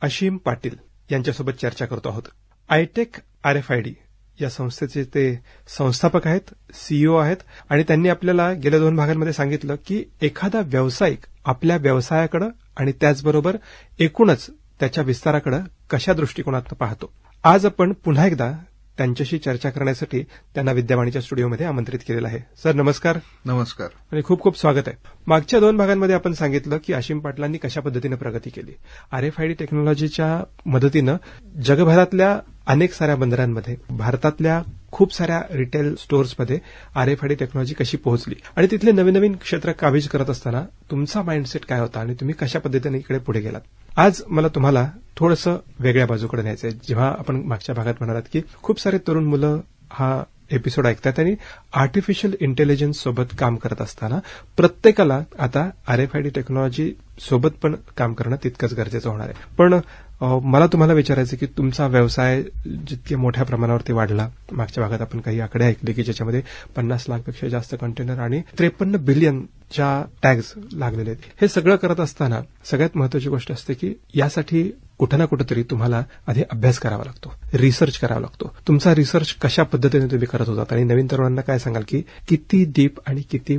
अशीम पाटील यांच्यासोबत चर्चा करतो आहोत. आयटेक RFID या संस्थेचे ते संस्थापक आहेत, CEO आहेत आणि त्यांनी आपल्याला गेल्या 2 भागांमध्ये सांगितलं की एखादा व्यावसायिक आपल्या व्यवसायाकडे आणि त्याचबरोबर एकूणच त्याच्या विस्ताराकडे कशा दृष्टिकोनातून पाहतो. आज आपण पुन्हा एकदा त्यांच्याशी चर्चा करण्यासाठी त्यांना विद्यावाणीच्या स्टुडिओमध्ये आमंत्रित केलेलं आहे. सर नमस्कार. नमस्कार आणि खूप खूप स्वागत आहे. मागच्या 2 भागांमध्ये आपण सांगितलं की अशीम पाटलांनी कशा पद्धतीने प्रगती केली. RFID टेक्नॉलॉजीच्या मदतीनं जगभरातल्या अनेक साऱ्या बंदरांमध्ये, भारतातल्या खूप साऱ्या रिटेल स्टोअर्समध्ये RFID टेक्नॉलॉजी कशी पोहोचली आणि तिथले नवीन नवीन क्षेत्र काबीज करत असताना तुमचा माइंडसेट काय होता आणि तुम्ही कशा पद्धतीने इकडे पुढे गेलात. आज मला तुम्हाला थोडंसं वेगळ्या बाजूकडे न्यायचंय. जेव्हा आपण मागच्या भागात म्हणालात की खूप सारे तरुण मुलं हा एपिसोड ऐकतात आणि आर्टिफिशियल इंटेलिजन्स सोबत काम करत असताना प्रत्येकाला आता RFID टेक्नॉलॉजी सोबत पण काम करणं तितकंच गरजेचं होणार आहे. पण मला तुम्हाला विचारायचं की तुमचा व्यवसाय जितक्या मोठ्या प्रमाणावरती वाढला, मागच्या भागात आपण काही आकडे ऐकले की ज्याच्यामध्ये 50 लाखपेक्षा जास्त कंटेनर आणि 53 बिलियनच्या टॅग्स लागलेले आहेत. हे सगळं करत असताना सगळ्यात महत्वाची गोष्ट असते की यासाठी कुठं ना कुठेतरी तुम्हाला आधी अभ्यास करावा लागतो, रिसर्च करावा लागतो. तुमचा रिसर्च कशा पद्धतीने तुम्ही करत होतात आणि नवीन तरुणांना काय सांगाल की किती डीप आणि किती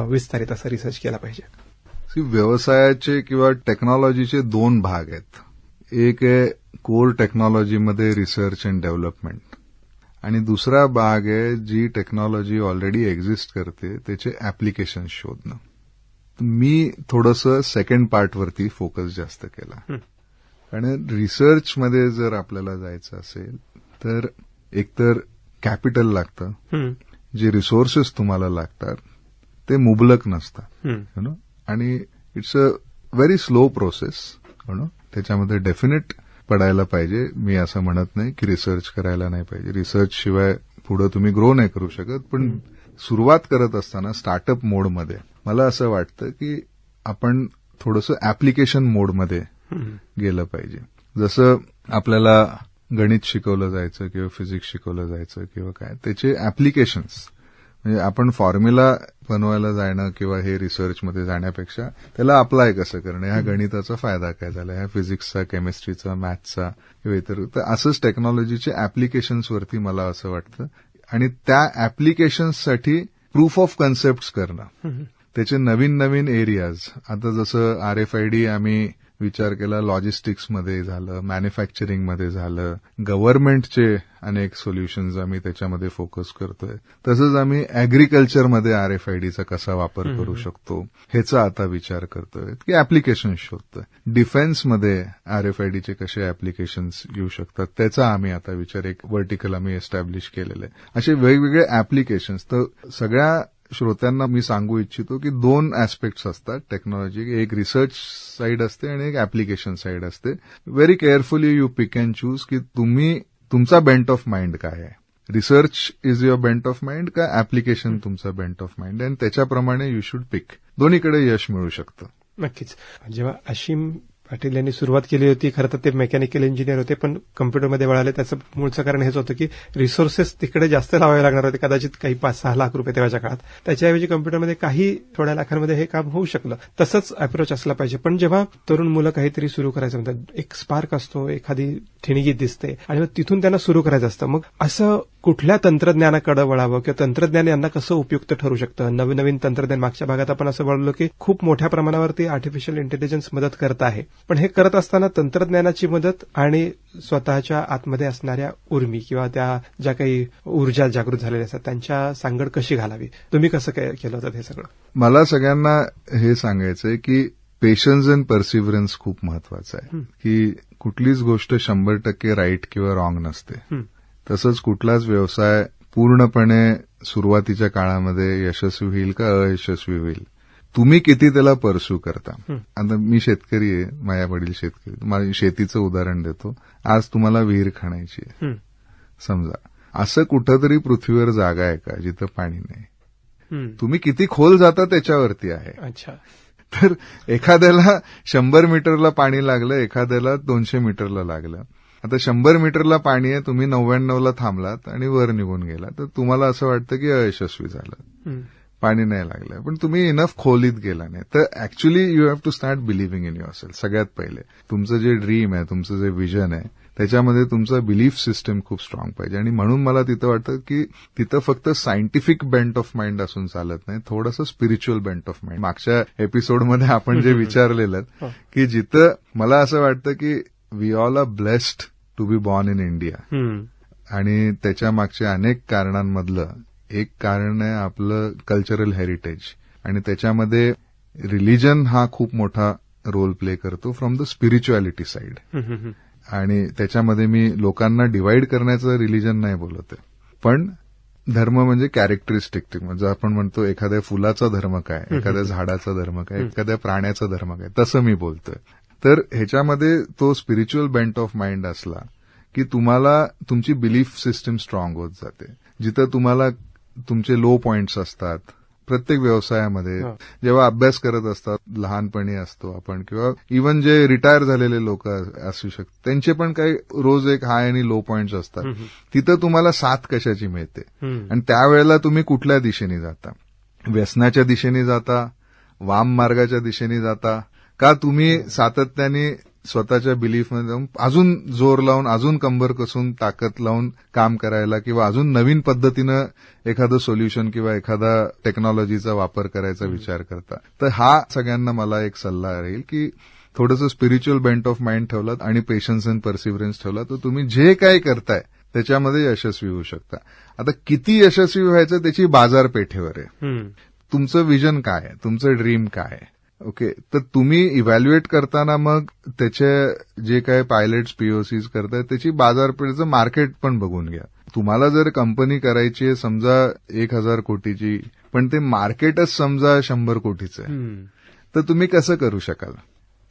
विस्तारित असा रिसर्च केला पाहिजे. व्यवसायाचे किंवा टेक्नॉलॉजीचे 2 भाग आहेत. एक आहे कोर टेक्नॉलॉजीमध्ये रिसर्च अँड डेव्हलपमेंट आणि दुसरा भाग आहे जी टेक्नॉलॉजी ऑलरेडी एक्झिस्ट करते त्याचे ऍप्लिकेशन शोधणं. मी थोडंसं सेकंड पार्टवरती फोकस जास्त केला. आणि रिसर्चमध्ये जर आपल्याला जायचं असेल तर एकतर कॅपिटल लागतं, जे रिसोर्सेस तुम्हाला लागतात ते मुबलक नसतात आणि it's a very slow process. त्याच्यामध्ये डेफिनेट पडायला पाहिजे. मी असं म्हणत नाही की रिसर्च करायला नाही पाहिजे. रिसर्च शिवाय पुढे तुम्ही ग्रो नाही करू शकत. पण सुरुवात करत असताना स्टार्टअप मोडमध्ये मला असं वाटतं की आपण थोडंसं ऍप्लिकेशन मोडमध्ये गेलं पाहिजे. जसं आपल्याला गणित शिकवलं जायचं किंवा फिजिक्स शिकवलं जायचं किंवा काय, त्याचे ऍप्लिकेशन्स म्हणजे आपण फॉर्म्युला बनवायला जाणं किंवा हे रिसर्चमध्ये जाण्यापेक्षा त्याला अप्लाय कसं करणं, ह्या गणिताचा फायदा काय झाला, ह्या फिजिक्सचा, केमिस्ट्रीचा, मॅथ्सचा किंवा इतर, तर असंच टेक्नॉलॉजीचे ऍप्लिकेशन्सवरती मला असं वाटतं. आणि त्या ऍप्लिकेशन्ससाठी प्रूफ ऑफ कन्सेप्ट करणं, त्याचे नवीन नवीन एरियाज. आता जसं RFID आम्ही विचार केला, लॉजिस्टिक्समध्ये झालं, मॅन्युफॅक्चरिंगमध्ये झालं, गव्हर्नमेंटचे अनेक सोल्युशन्स आम्ही त्याच्यामध्ये फोकस करतोय. तसंच आम्ही अॅग्रिकल्चरमध्ये RFIDचा कसा वापर करू शकतो ह्याचा आता विचार करतोय की ऍप्लिकेशन शोधतोय. डिफेन्समध्ये RFIDचे कसे ऍप्लिकेशन्स येऊ शकतात त्याचा आम्ही आता विचार, एक व्हर्टिकल आम्ही एस्टॅब्लिश केलेलं आहे. असे वेगवेगळे ऍप्लिकेशन्स. तर सगळ्या श्रोत्यांना मी सांगू इच्छितो की 2 ऍस्पेक्ट्स असतात टेक्नॉलॉजी. एक रिसर्च साईड असते आणि एक ऍप्लिकेशन साईड असते. Very carefully you pick and choose की तुमचा बेंट ऑफ माइंड काय आहे. Research is your bent of mind का ऍप्लिकेशन तुमचा बेंट ऑफ माइंड, आणि त्याच्याप्रमाणे यू शुड पिक. दोन्हीकडे यश मिळू शकतं. नक्कीच. जेव्हा अशीम पाटील यांनी सुरुवात केली होती, खरं तर ते मेकॅनिकल इंजिनियर होते, पण कम्प्युटरमध्ये वळाले. त्याचं मूळचं कारण हेच होतं की रिसोर्सेस तिकडे जास्त लावावे लागणार होते, कदाचित काही 5-6 लाख रुपये तेव्हाच्या काळात. त्याच्याऐवजी कम्प्युटरमध्ये काही थोड्या लाखांमध्ये हे काम होऊ शकलं. तसंच अप्रोच असला पाहिजे. पण जेव्हा तरुण मुलं काहीतरी सुरू करायचं म्हणतात, एक स्पार्क असतो, एखादी ठिणगी दिसते आणि मग तिथून त्यांना सुरू करायचं असतं. मग असं कुठल्या तंत्रज्ञानाकडे वळावं किंवा तंत्रज्ञान यांना कसं उपयुक्त ठरू शकतं? नवीन तंत्रज्ञान मागच्या भागात आपण असं वळलो की खूप मोठ्या प्रमाणावरती आर्टिफिशियल इंटेलिजन्स मदत करत आहे. पण हे करत असताना तंत्रज्ञानाची मदत आणि स्वतःच्या आतमध्ये असणाऱ्या उर्मी किंवा त्या ज्या काही ऊर्जा जागृत झालेल्या असतात त्यांच्या सांगड कशी घालावी? तुम्ही कसं काय केलं होतं हे सगळं? मला सगळ्यांना हे सांगायचंय की पेशन्स अँड परसिव्हरन्स खूप महत्वाचं आहे. की कुठलीच गोष्ट 100% राईट किंवा रॉंग नसते. तसंच कुठलाच व्यवसाय पूर्णपणे सुरुवातीच्या काळामध्ये यशस्वी होईल का अयशस्वी होईल, तुम्ही किती त्याला परस्यू करता. आता मी शेतकरी आहे, माझ्या वडील शेतकरी, माझ्या शेतीचं उदाहरण देतो. आज तुम्हाला विहीर खणायची आहे समजा, असं कुठंतरी पृथ्वीवर जागा आहे का जिथं पाणी नाही? तुम्ही किती खोल जाता त्याच्यावरती आहे. अच्छा. तर एखाद्याला 100 मीटरला पाणी लागलं, एखाद्याला 200 मीटरला लागलं. आता 100 मीटरला पाणी आहे, तुम्ही 99ला थांबलात आणि वर निघून गेला, तर तुम्हाला असं वाटतं की अयशस्वी झालं, पाणी नाही लागलं. पण तुम्ही इनफ खोलीत गेला नाही. तर actually you have to start believing in yourself. सगळ्यात पहिले तुमचं जे ड्रीम आहे, तुमचं जे विजन आहे, त्याच्यामध्ये तुमचा बिलीफ सिस्टम खूप स्ट्रॉंग पाहिजे. आणि म्हणून मला तिथं वाटतं की तिथं फक्त सायंटिफिक बेंट ऑफ माइंड असून चालत नाही, थोडंसं स्पिरिच्युअल बेंट ऑफ माइंड. मागच्या एपिसोडमध्ये आपण जे विचारलेलं की जिथं मला असं वाटतं की we all are blessed to be born in India, आणि त्याच्या मागच्या अनेक कारणांमधलं एक कारण आहे आपलं कल्चरल हेरिटेज. आणि त्याच्यामध्ये रिलिजन हा खूप मोठा रोल प्ले करतो फ्रॉम द स्पिरिच्युअलिटी साईड. आणि त्याच्यामध्ये मी लोकांना डिवाइड करण्याचं रिलिजन नाही बोलत आहे, पण धर्म म्हणजे कॅरेक्टरिस्टिक. म्हणजे आपण म्हणतो एखाद्या फुलाचा धर्म काय, एखाद्या झाडाचा धर्म काय, एखाद्या प्राण्याचा धर्म काय, तसं मी बोलतोय. तर ह्याच्यामध्ये तो स्पिरिच्युअल बेंट ऑफ माइंड असला की तुम्हाला तुमची बिलीफ सिस्टम स्ट्रॉंग होत जाते. जिथं तुम्हाला तुमचे लो पॉइंट्स असतात प्रत्येक व्यवसायामध्ये, जेव्हा अभ्यास करत असतात, लहानपणी असतो आपण, किंवा इव्हन जे रिटायर झालेले लोक असू शकतात, त्यांचे पण काही रोज एक हाय आणि लो पॉइंट्स असतात. तिथं तुम्हाला साथ कशाची मिळते, आणि त्यावेळेला तुम्ही कुठल्या दिशेने जाता? व्यसनाच्या दिशेने जाता, वाम मार्गाच्या दिशेने जाता, का तुम्ही सातत्याने स्वतःच्या बिलीफमध्ये जाऊन अजून जोर लावून, अजून कंबर कसून, ताकद लावून काम करायला, किंवा अजून नवीन पद्धतीनं एखादं सोल्युशन किंवा एखादा टेक्नॉलॉजीचा वापर करायचा विचार करता? तर हा सगळ्यांना मला एक सल्ला राहील की थोडंसं स्पिरिच्युअल बेंट ऑफ माइंड ठेवलात आणि पेशन्स अँड परसिव्हरन्स ठेवला, तर तुम्ही जे काही करताय त्याच्यामध्ये यशस्वी होऊ शकता. आता किती यशस्वी व्हायचं त्याची बाजारपेठेवर आहे. तुमचं विजन काय आहे, तुमचं ड्रीम काय आहे, ओके. तर तुम्ही इव्हॅल्युएट करताना मग त्याचे जे काय पायलट्स पीओसीज करतायत त्याची बाजारपेठेचं मार्केट पण बघून घ्या. तुम्हाला जर कंपनी करायची आहे समजा 1,000 कोटीची, पण ते मार्केटच समजा 100 कोटीचं आहे, तर तुम्ही कसं करू शकाल?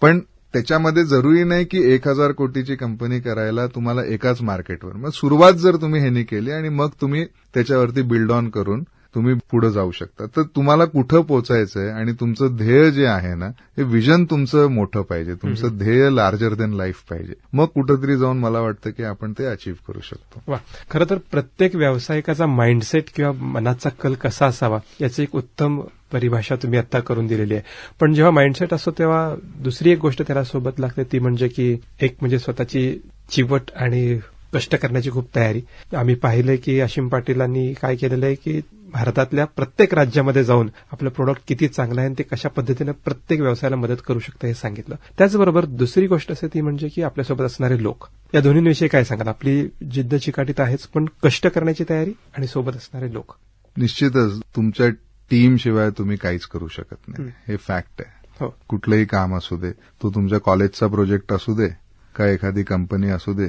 पण त्याच्यामध्ये जरुरी नाही की 1,000 कोटीची कंपनी करायला तुम्हाला एकाच मार्केटवर. मग सुरुवात जर तुम्ही ह्यानी केली आणि मग तुम्ही त्याच्यावरती बिल्ड ऑन करून तुम्ही पुढे जाऊ शकता. तर तुम्हाला कुठं पोचायचंय आणि तुमचं ध्येय जे आहे ना, हे विजन तुमचं मोठं पाहिजे, तुमचं ध्येय लार्जर देन लाईफ पाहिजे. मग कुठंतरी जाऊन मला वाटतं की आपण ते अचीव्ह करू शकतो. वा, खरं तर प्रत्येक व्यावसायिकाचा माइंडसेट किंवा मनाचा कल कसा असावा याची एक उत्तम परिभाषा तुम्ही आता करून दिलेली आहे. पण जेव्हा माइंडसेट असतो तेव्हा दुसरी एक गोष्ट त्याला सोबत लागते, ती म्हणजे की एक म्हणजे स्वतःची चिवट आणि कष्ट करण्याची खूप तयारी. आम्ही पाहिलंय की अशीम पाटीलांनी काय केलेलं आहे की भारतातल्या प्रत्येक राज्यामध्ये जाऊन आपलं प्रोडक्ट किती चांगलं आहे आणि ते कशा पद्धतीनं प्रत्येक व्यवसायाला मदत करू शकतं हे सांगितलं. त्याचबरोबर दुसरी गोष्ट असते ती म्हणजे की आपल्यासोबत असणारे लोक. या दोन्हीविषयी काय सांगाल? आपली जिद्द चिकाटीत आहेच, पण कष्ट करण्याची तयारी आणि सोबत असणारे लोक. निश्चितच तुमच्या टीम शिवाय तुम्ही काहीच करू शकत नाही, हे फॅक्ट आहे. हो. कुठलंही काम असू दे, तो तुमच्या कॉलेजचा प्रोजेक्ट असू दे, का एखादी कंपनी असू दे,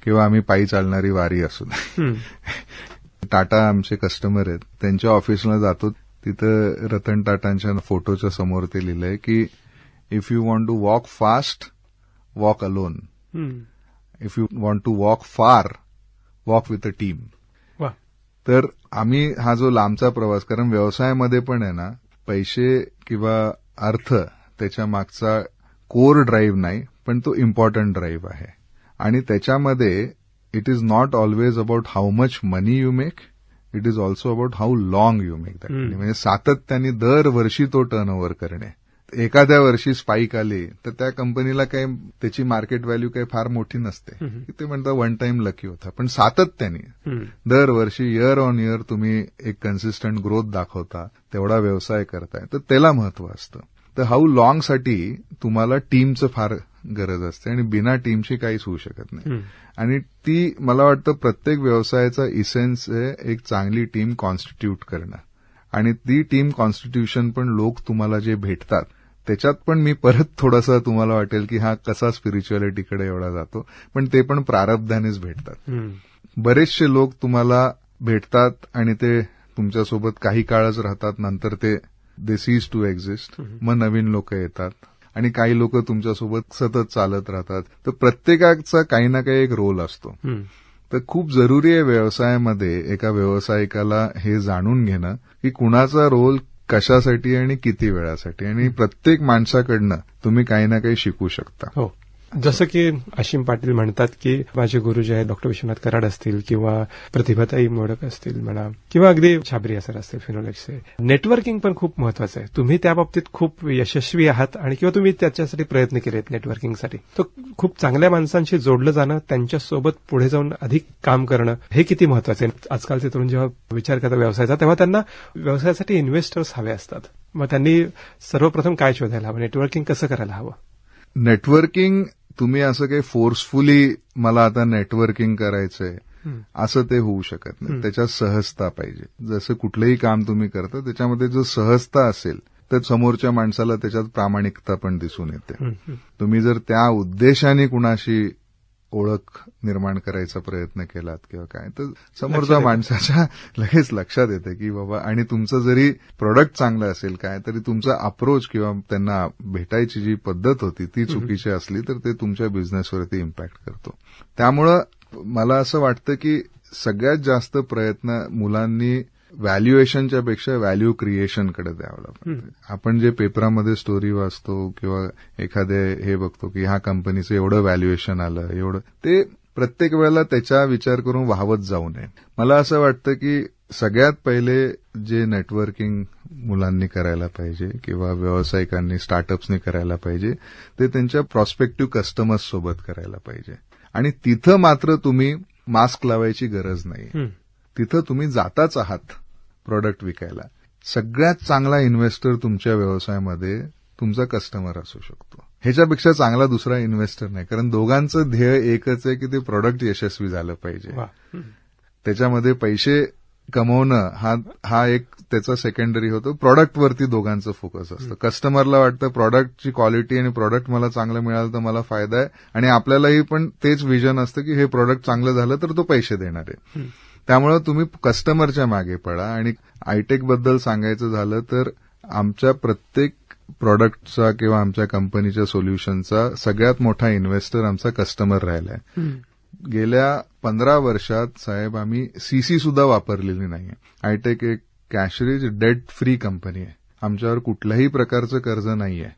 किंवा आम्ही पायी चालणारी वारी असू दे. टाटा आमचे कस्टमर आहेत, त्यांच्या ऑफिसला जातो, तिथं रतन टाटांच्या फोटोच्या समोर ते लिहिलंय की if you want to walk fast walk alone, if you want to walk far walk with a team. वा. तर आम्ही हा जो लांबचा प्रवास, कारण व्यवसायामध्ये पण आहे ना, पैसे किंवा अर्थ त्याच्या मागचा कोर ड्राईव्ह नाही, पण तो इम्पॉर्टंट ड्राईव्ह आहे. आणि त्याच्यामध्ये it is not always about how much money you make, it is also about how long you make that money. म्हणजे सातत्याने दरवर्षी तो टर्नओव्हर करणे. एखाद्या वर्षी स्पाईक आली तर त्या कंपनीला काही त्याची मार्केट व्हॅल्यू काही फार मोठी नसते, ते म्हणतात वन टाइम लकी होता. पण सातत्याने दरवर्षी इयर ऑन इयर तुम्ही एक कन्सिस्टंट ग्रोथ दाखवता, तेवढा व्यवसाय करताय, तर त्याला महत्व असतं. तर हाऊ लॉंग साठी तुम्हाला टीमचं फार गरज असते आणि बिना टीमची काहीच होऊ शकत नाही. आणि ती मला वाटतं प्रत्येक व्यवसायाचा इसेन्स आहे एक चांगली टीम कॉन्स्टिट्यूट करणं. आणि ती टीम कॉन्स्टिट्यूशन पण लोक तुम्हाला जे भेटतात त्याच्यात पण मी परत थोडासा तुम्हाला वाटेल की हा कसा स्पिरिच्युअलिटीकडे एवढा जातो, पण ते पण प्रारब्धानेच भेटतात. बरेचसे लोक तुम्हाला भेटतात आणि ते तुमच्यासोबत काही काळच राहतात, नंतर ते सीज टू एक्झिस्ट. मग नवीन लोक येतात आणि काही लोक तुमच्यासोबत सतत चालत राहतात. तर प्रत्येकाचा काही ना काही एक रोल असतो. तर खूप जरुरी आहे व्यवसायामध्ये एका व्यावसायिकाला हे जाणून घेणं की कुणाचा रोल कशासाठी आणि किती वेळासाठी. आणि प्रत्येक माणसाकडनं तुम्ही काही ना काही शिकू शकता. हो. जसं की अशीम पाटील म्हणतात की माझे गुरु जे आहेत डॉक्टर विश्वनाथ कराड असतील किंवा प्रतिभाताई मोडक असतील म्हणा किंवा अगदी छाबरिया सर असतील फिनोलेक्सचे, नेटवर्किंग पण खूप महत्वाचं आहे. तुम्ही त्या बाबतीत खूप यशस्वी आहात आणि किंवा तुम्ही त्याच्यासाठी प्रयत्न केलेत नेटवर्किंगसाठी. तर खूप चांगल्या माणसांशी जोडलं जाणं, त्यांच्यासोबत पुढे जाऊन अधिक काम करणं हे किती महत्वाचं आहे. आजकालचे तरुण जेव्हा विचार करतात व्यवसायाचा, तेव्हा त्यांना व्यवसायासाठी इन्व्हेस्टर्स हवे असतात. मग त्यांनी सर्वप्रथम काय शोधायला हवं, नेटवर्किंग कसं करायला हवं? नेटवर्किंग तुम्ही असं काही फोर्सफुली मला आता नेटवर्किंग करायचंय असं ते होऊ शकत नाही. त्याच्यात सहजता पाहिजे. जसं कुठलंही काम तुम्ही करता त्याच्यामध्ये जर सहजता असेल तर समोरच्या माणसाला त्याच्यात प्रामाणिकता पण दिसून येते. तुम्ही जर त्या उद्देशाने कुणाशी ओळख निर्माण करायचा प्रयत्न केलात किंवा काय, तर समोरच्या माणसाच्या लगेच लक्षात येते की बाबा, आणि तुमचं जरी प्रोडक्ट चांगलं असेल काय, तरी तुमचा अप्रोच किंवा त्यांना भेटायची जी पद्धत होती ती चुकीची असली तर ते तुमच्या बिझनेसवरती इम्पॅक्ट करतो. त्यामुळं मला असं वाटतं की सगळ्यात जास्त प्रयत्न मुलांनी व्हॅल्युएशनच्या पेक्षा व्हॅल्यू क्रिएशनकडे द्यावं लागतं. आपण जे पेपरामध्ये स्टोरी वाचतो किंवा एखादे हे बघतो की ह्या कंपनीचं एवढं व्हॅल्युएशन आलं, एवढं, ते प्रत्येक वेळेला त्याचा विचार करून वाहवत जाऊ नये. मला असं वाटतं की सगळ्यात पहिले जे नेटवर्किंग मुलांनी करायला पाहिजे किंवा व्यावसायिकांनी स्टार्टअप्सनी करायला पाहिजे ते त्यांच्या प्रॉस्पेक्टिव्ह कस्टमर्स सोबत करायला पाहिजे. आणि तिथं मात्र तुम्ही मास्क लावायची गरज नाही. तिथं तुम्ही जाताच आहात प्रॉडक्ट विकायला. सगळ्यात चांगला इन्व्हेस्टर तुमच्या व्यवसायामध्ये तुमचा कस्टमर असू शकतो. ह्याच्यापेक्षा चांगला दुसरा इन्व्हेस्टर नाही, कारण दोघांचं ध्येय एकच आहे की ते प्रॉडक्ट यशस्वी झालं पाहिजे. त्याच्यामध्ये पैसे कमवणं हा एक त्याचा सेकंडरी होतो. प्रॉडक्टवरती दोघांचं फोकस असतं. कस्टमरला वाटतं प्रॉडक्टची क्वालिटी आणि प्रॉडक्ट मला चांगलं मिळालं तर मला फायदा आहे, आणि आपल्यालाही पण तेच विजन असतं की हे प्रॉडक्ट चांगलं झालं तर तो पैसे देणार आहे. त्यामुळे तुम्ही कस्टमरच्या मागे पडा. आणि आयटेक बद्दल सांगायचं झालं तर आमच्या प्रत्येक प्रॉडक्टचा किंवा आमच्या कंपनीच्या सोल्युशनचा सगळ्यात मोठा इन्व्हेस्टर आमचा कस्टमर राहिला आहे. गेल्या 15 वर्षात साहेब आम्ही सीसी सुद्धा वापरलेली नाहीये. आयटेक एक कॅशरिज डेट फ्री कंपनी आहे. आमच्यावर कुठल्याही प्रकारचं कर्ज नाहीये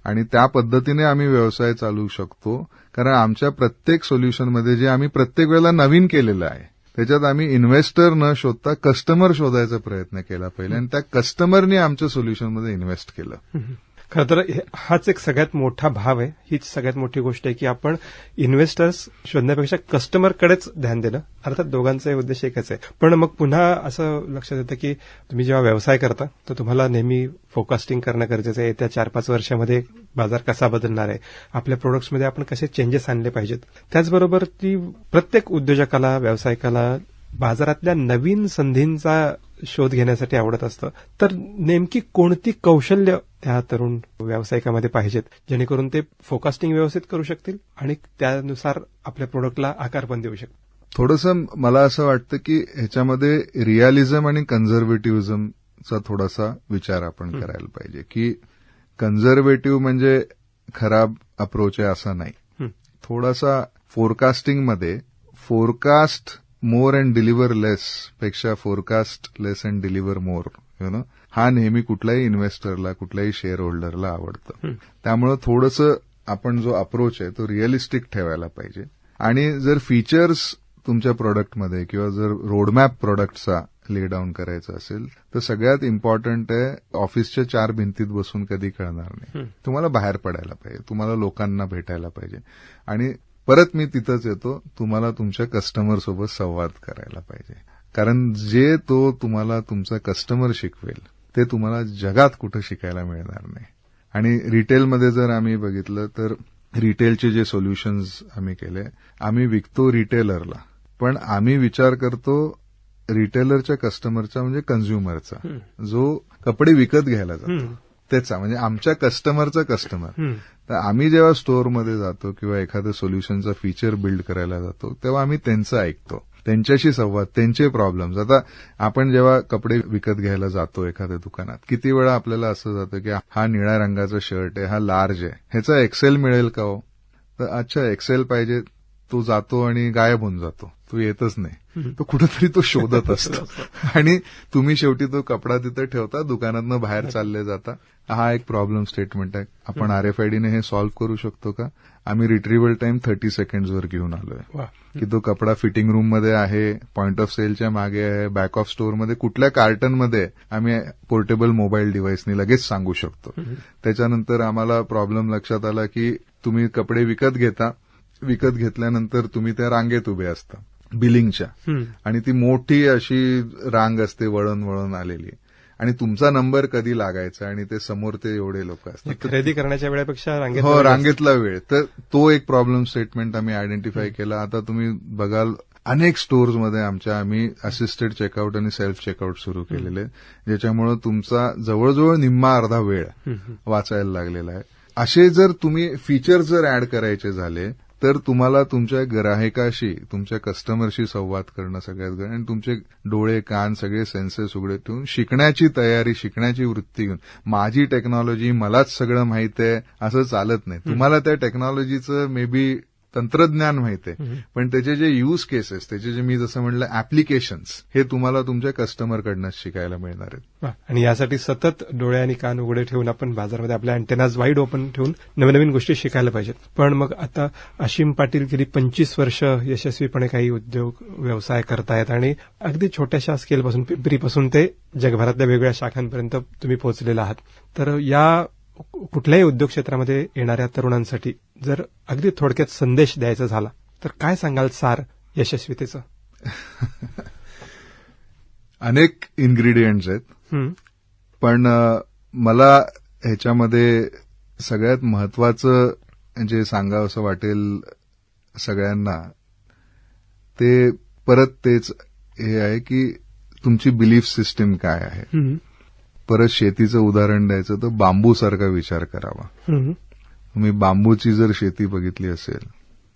आणि त्या पद्धतीने आम्ही व्यवसाय चालवू शकतो, कारण आमच्या प्रत्येक सोल्युशनमध्ये जे आम्ही प्रत्येक वेळेला नवीन केलेलं आहे त्याच्यात आम्ही इन्व्हेस्टर न शोधता कस्टमर शोधायचा प्रयत्न केला पहिले, आणि त्या कस्टमरने आमच्या सोल्युशनमध्ये इन्व्हेस्ट केलं. खरं तर हाच एक सगळ्यात मोठा भाव आहे. हीच सगळ्यात मोठी गोष्ट आहे की आपण इन्व्हेस्टर्स शोधण्यापेक्षा कस्टमरकडेच ध्यान देणं. अर्थात दोघांचा उद्देश एकच आहे. पण मग पुन्हा असं लक्षात येतं की तुम्ही जेव्हा व्यवसाय करता तर तुम्हाला नेहमी फोकास्टिंग करणं गरजेचं आहे. येत्या 4-5 वर्षामध्ये बाजार कसा बदलणार आहे, आपल्या प्रोडक्ट्समध्ये आपण कसे चेंजेस आणले पाहिजेत. त्याचबरोबर ती प्रत्येक उद्योजकाला, व्यावसायिकाला बाजारातल्या नवीन संधींचा शोध घेण्यासाठी आवडत असतं. तर नेमकी कोणती कौशल्य त्या तरुण व्यावसायिकामध्ये पाहिजेत जेणेकरून ते फोकास्टिंग व्यवस्थित करू शकतील आणि त्यानुसार आपल्या प्रोडक्टला आकार पण देऊ शकतील? थोडंसं मला असं वाटतं की ह्याच्यामध्ये रिअलिझम आणि कन्झर्वेटिव्हिझम चा थोडासा विचार आपण करायला पाहिजे की कन्झर्वेटिव्ह म्हणजे खराब अप्रोच आहे असं नाही. थोडासा फोरकास्टिंगमध्ये फोरकास्ट मोर अँड डिलिव्हर लेस पेक्षा फोरकास्ट लेस अँड डिलिव्हर मोर हा नेहमी कुठल्याही इन्व्हेस्टरला कुठल्याही शेअर होल्डरला आवडतं. त्यामुळे थोडंसं आपण जो अप्रोच आहे तो रिअलिस्टिक ठेवायला पाहिजे. आणि जर फीचर्स तुमच्या प्रोडक्टमध्ये किंवा जर रोडमॅप प्रोडक्टचा ले डाऊन करायचा असेल तर सगळ्यात इम्पॉर्टंट आहे ऑफिसच्या 4 भिंतीत बसून कधी कळणार नाही. तुम्हाला बाहेर पडायला पाहिजे, तुम्हाला लोकांना भेटायला पाहिजे आणि परत मी तिथंच येतो, तुम्हाला तुमच्या कस्टमर सोबत संवाद करायला पाहिजे. कारण जे तो तुम्हाला तुमचा कस्टमर शिकवेल ते तुम्हाला जगात कुठं शिकायला मिळणार नाही. आणि रिटेलमध्ये जर आम्ही बघितलं तर रिटेलचे जे सोल्युशन्स आम्ही केले, आम्ही विकतो रिटेलरला, पण आम्ही विचार करतो रिटेलरच्या कस्टमरचा म्हणजे कन्झ्युमरचा, जो कपडे विकत घ्यायला जातो त्याचा, म्हणजे आमच्या कस्टमरचा कस्टमर. तर आम्ही जेव्हा स्टोअरमध्ये जातो किंवा एखादं सोल्युशनचा फीचर बिल्ड करायला जातो तेव्हा आम्ही त्यांचं ऐकतो, त्यांच्याशी संवाद, त्यांचे प्रॉब्लेम्स. आता आपण जेव्हा कपडे विकत घ्यायला जातो एखाद्या दुकानात, किती वेळा आपल्याला असं जातं की हा निळ्या रंगाचा शर्ट आहे, हा लार्ज आहे, ह्याचा एक्सेल मिळेल का हो? तर अच्छा एक्सेल पाहिजे, तो जातो आणि गायब होऊन जातो, तो येतच नाही. तो कुठेतरी तो शोधत असतो आणि तुम्ही शेवटी तो कपडा तिथं ठेवता, दुकानातनं बाहेर चालले जाता. हा एक प्रॉब्लेम स्टेटमेंट आहे. आपण RFIDने हे सॉल्व्ह करू शकतो का? आम्ही रिट्रीव्हल टाइम 30 सेकंड्सवर घेऊन आलोय की तो कपडा फिटिंग रूममध्ये आहे, पॉइंट ऑफ सेलच्या मागे आहे, बॅक ऑफ स्टोअरमध्ये कुठल्या कार्टनमध्ये आम्ही पोर्टेबल मोबाईल डिव्हाइसनी लगेच सांगू शकतो. त्याच्यानंतर आम्हाला प्रॉब्लेम लक्षात आला की तुम्ही कपडे विकत घेतल्यानंतर तुम्ही त्या रांगेत उभे असता बिलिंगच्या, आणि ती मोठी अशी रांग असते वळण आलेली, आणि तुमचा नंबर कधी लागायचा आणि ते समोर ते एवढे लोक असतात. खरेदी करण्याच्या वेळेपेक्षा रांगेतला वेळ. तर तो एक प्रॉब्लेम स्टेटमेंट आम्ही आयडेंटिफाय केला. आता तुम्ही बघाल अनेक स्टोअर्समध्ये आम्ही असिस्टेड चेकआउट आणि सेल्फ चेकआउट सुरू केलेले, ज्याच्यामुळे तुमचा जवळजवळ निम्मा अर्धा वेळ वाचायला लागलेला आहे. असे जर तुम्ही फीचर जर ऍड करायचे झाले तर तुम्हाला तुमच्या ग्राहकाशी, तुमच्या कस्टमरशी संवाद करणं सगळ्यात गरजेचं, आणि तुमचे डोळे, कान सगळे सेन्सेस उघडे ठेवून शिकण्याची तयारी, शिकण्याची वृत्ती घेऊन, माझी टेक्नॉलॉजी मलाच सगळं माहित आहे असं चालत नाही. तुम्हाला त्या टेक्नॉलॉजीचं मे बी तंत्रज्ञान माहित आहे, पण त्याचे जे यूज केसेस, त्याचे जे मी जसं म्हणलं ऍप्लिकेशन्स, हे तुम्हाला तुमच्या कस्टमरकडनंच शिकायला मिळणार आहेत. आणि यासाठी सतत डोळे आणि कान उघडे ठेवून आपण बाजारामध्ये आपल्या अँटेनाज वाईड ओपन ठेवून नवीन गोष्टी शिकायला पाहिजेत. पण मग आता अशीम पाटील गेली 25 वर्ष यशस्वीपणे काही उद्योग व्यवसाय करतायत आणि अगदी छोट्याशा स्केलपासून, पिंपरीपासून ते जगभरातल्या वेगवेगळ्या शाखांपर्यंत तुम्ही पोहोचलेला आहात. तर या कुठल्याही उद्योग क्षेत्रामध्ये येणाऱ्या तरुणांसाठी जर अगदी थोडक्यात संदेश द्यायचा झाला तर काय सांगाल सार यशस्वीतेचं? अनेक इन्ग्रेडियंट्स आहेत, पण मला ह्याच्यामध्ये सगळ्यात महत्वाचं जे सांगावं असं वाटेल सगळ्यांना, ते परत तेच हे आहे की तुमची बिलीफ सिस्टीम काय आहे. परत शेतीचं उदाहरण द्यायचं तर बांबूसारखा विचार करावा. तुम्ही बांबूची जर शेती बघितली असेल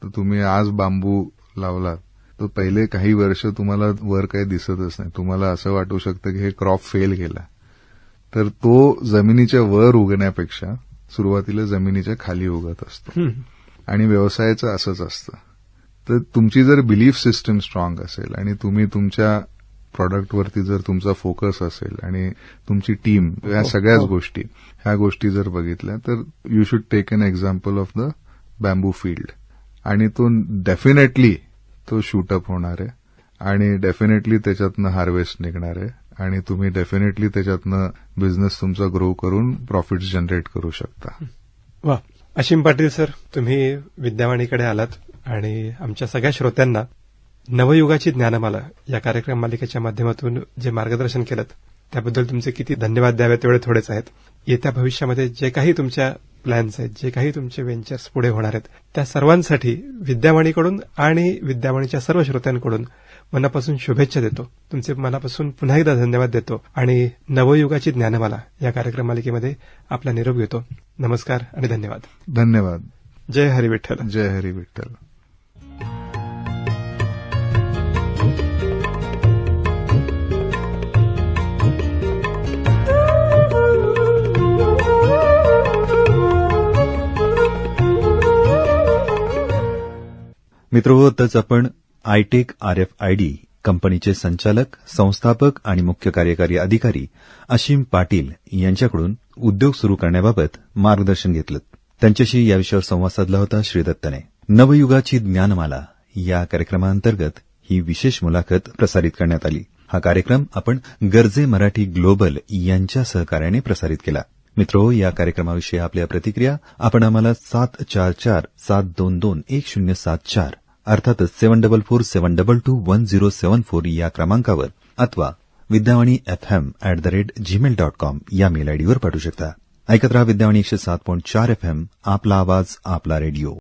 तर तुम्ही आज बांबू लावलात तर पहिले काही वर्ष तुम्हाला वर काही दिसतच नाही. तुम्हाला असं वाटू शकतं की हे क्रॉप फेल गेला. तर तो जमिनीच्या वर उगण्यापेक्षा सुरुवातीला जमिनीच्या खाली उगत असतो. आणि व्यवसायाचं असंच असतं. तर तुमची जर बिलीफ सिस्टम स्ट्रॉंग असेल आणि तुम्ही तुमच्या प्रॉडक्टवरती जर तुमचा फोकस असेल आणि तुमची टीम, या सगळ्याच गोष्टी, ह्या गोष्टी जर बघितल्या तर you should take an example of the bamboo field. आणि तो डेफिनेटली तो शूटअप होणार आहे आणि डेफिनेटली त्याच्यातनं हार्वेस्ट निघणार आहे आणि तुम्ही डेफिनेटली त्याच्यातनं बिझनेस तुमचा ग्रो करून प्रॉफिट्स जनरेट करू शकता. वा, अशीम पाटील सर, तुम्ही विद्यावाणीकडे आलात आणि आमच्या सगळ्या श्रोत्यांना नवयुगाची ज्ञानमाला या कार्यक्रम मालिकेच्या माध्यमातून जे मार्गदर्शन केलं त्याबद्दल तुमचे किती धन्यवाद द्यावे तेवढे थोडेच आहेत. येत्या भविष्यामध्ये जे काही तुमच्या प्लॅन्स आहेत, जे काही तुमचे व्हेंचर्स पुढे होणार आहेत, त्या सर्वांसाठी विद्यावाणीकडून आणि विद्यावाणीच्या सर्व श्रोत्यांकडून मनापासून शुभेच्छा देतो. तुमचे मनापासून पुन्हा एकदा धन्यवाद देतो आणि नवयुगाची ज्ञानमाला या कार्यक्रम मालिकेमध्ये आपला निरोप घेतो. नमस्कार आणि धन्यवाद. धन्यवाद. जय हरी विठ्ठल. जय हरी विठ्ठल. मित्रहो, तच आपण आयटेक RFID कंपनीचे संचालक, संस्थापक आणि मुख्य कार्यकारी अधिकारी असीम पाटील यांच्याकडून उद्योग सुरू करण्याबाबत मार्गदर्शन घेतलं. त्यांच्याशी या विषयावर संवाद साधला होता श्री दत्तने. नवयुगाची ज्ञानमाला या कार्यक्रमांतर्गत ही विशेष मुलाखत प्रसारित करण्यात आली. हा कार्यक्रम आपण गरजे मराठी ग्लोबल यांच्या सहकार्याने प्रसारित केला. मित्रो, या कार्यक्रमाविषयी आपल्या प्रतिक्रिया आपण आम्हाला 7447221074 अर्थातच 7447221074 या क्रमांकावर अथवा vidyawani@gmail.com या मेल आयडीवर पाठवू शकता. ऐकत रहा विद्यावाणी 107.4 FM, आपला आवाज आपला रेडिओ.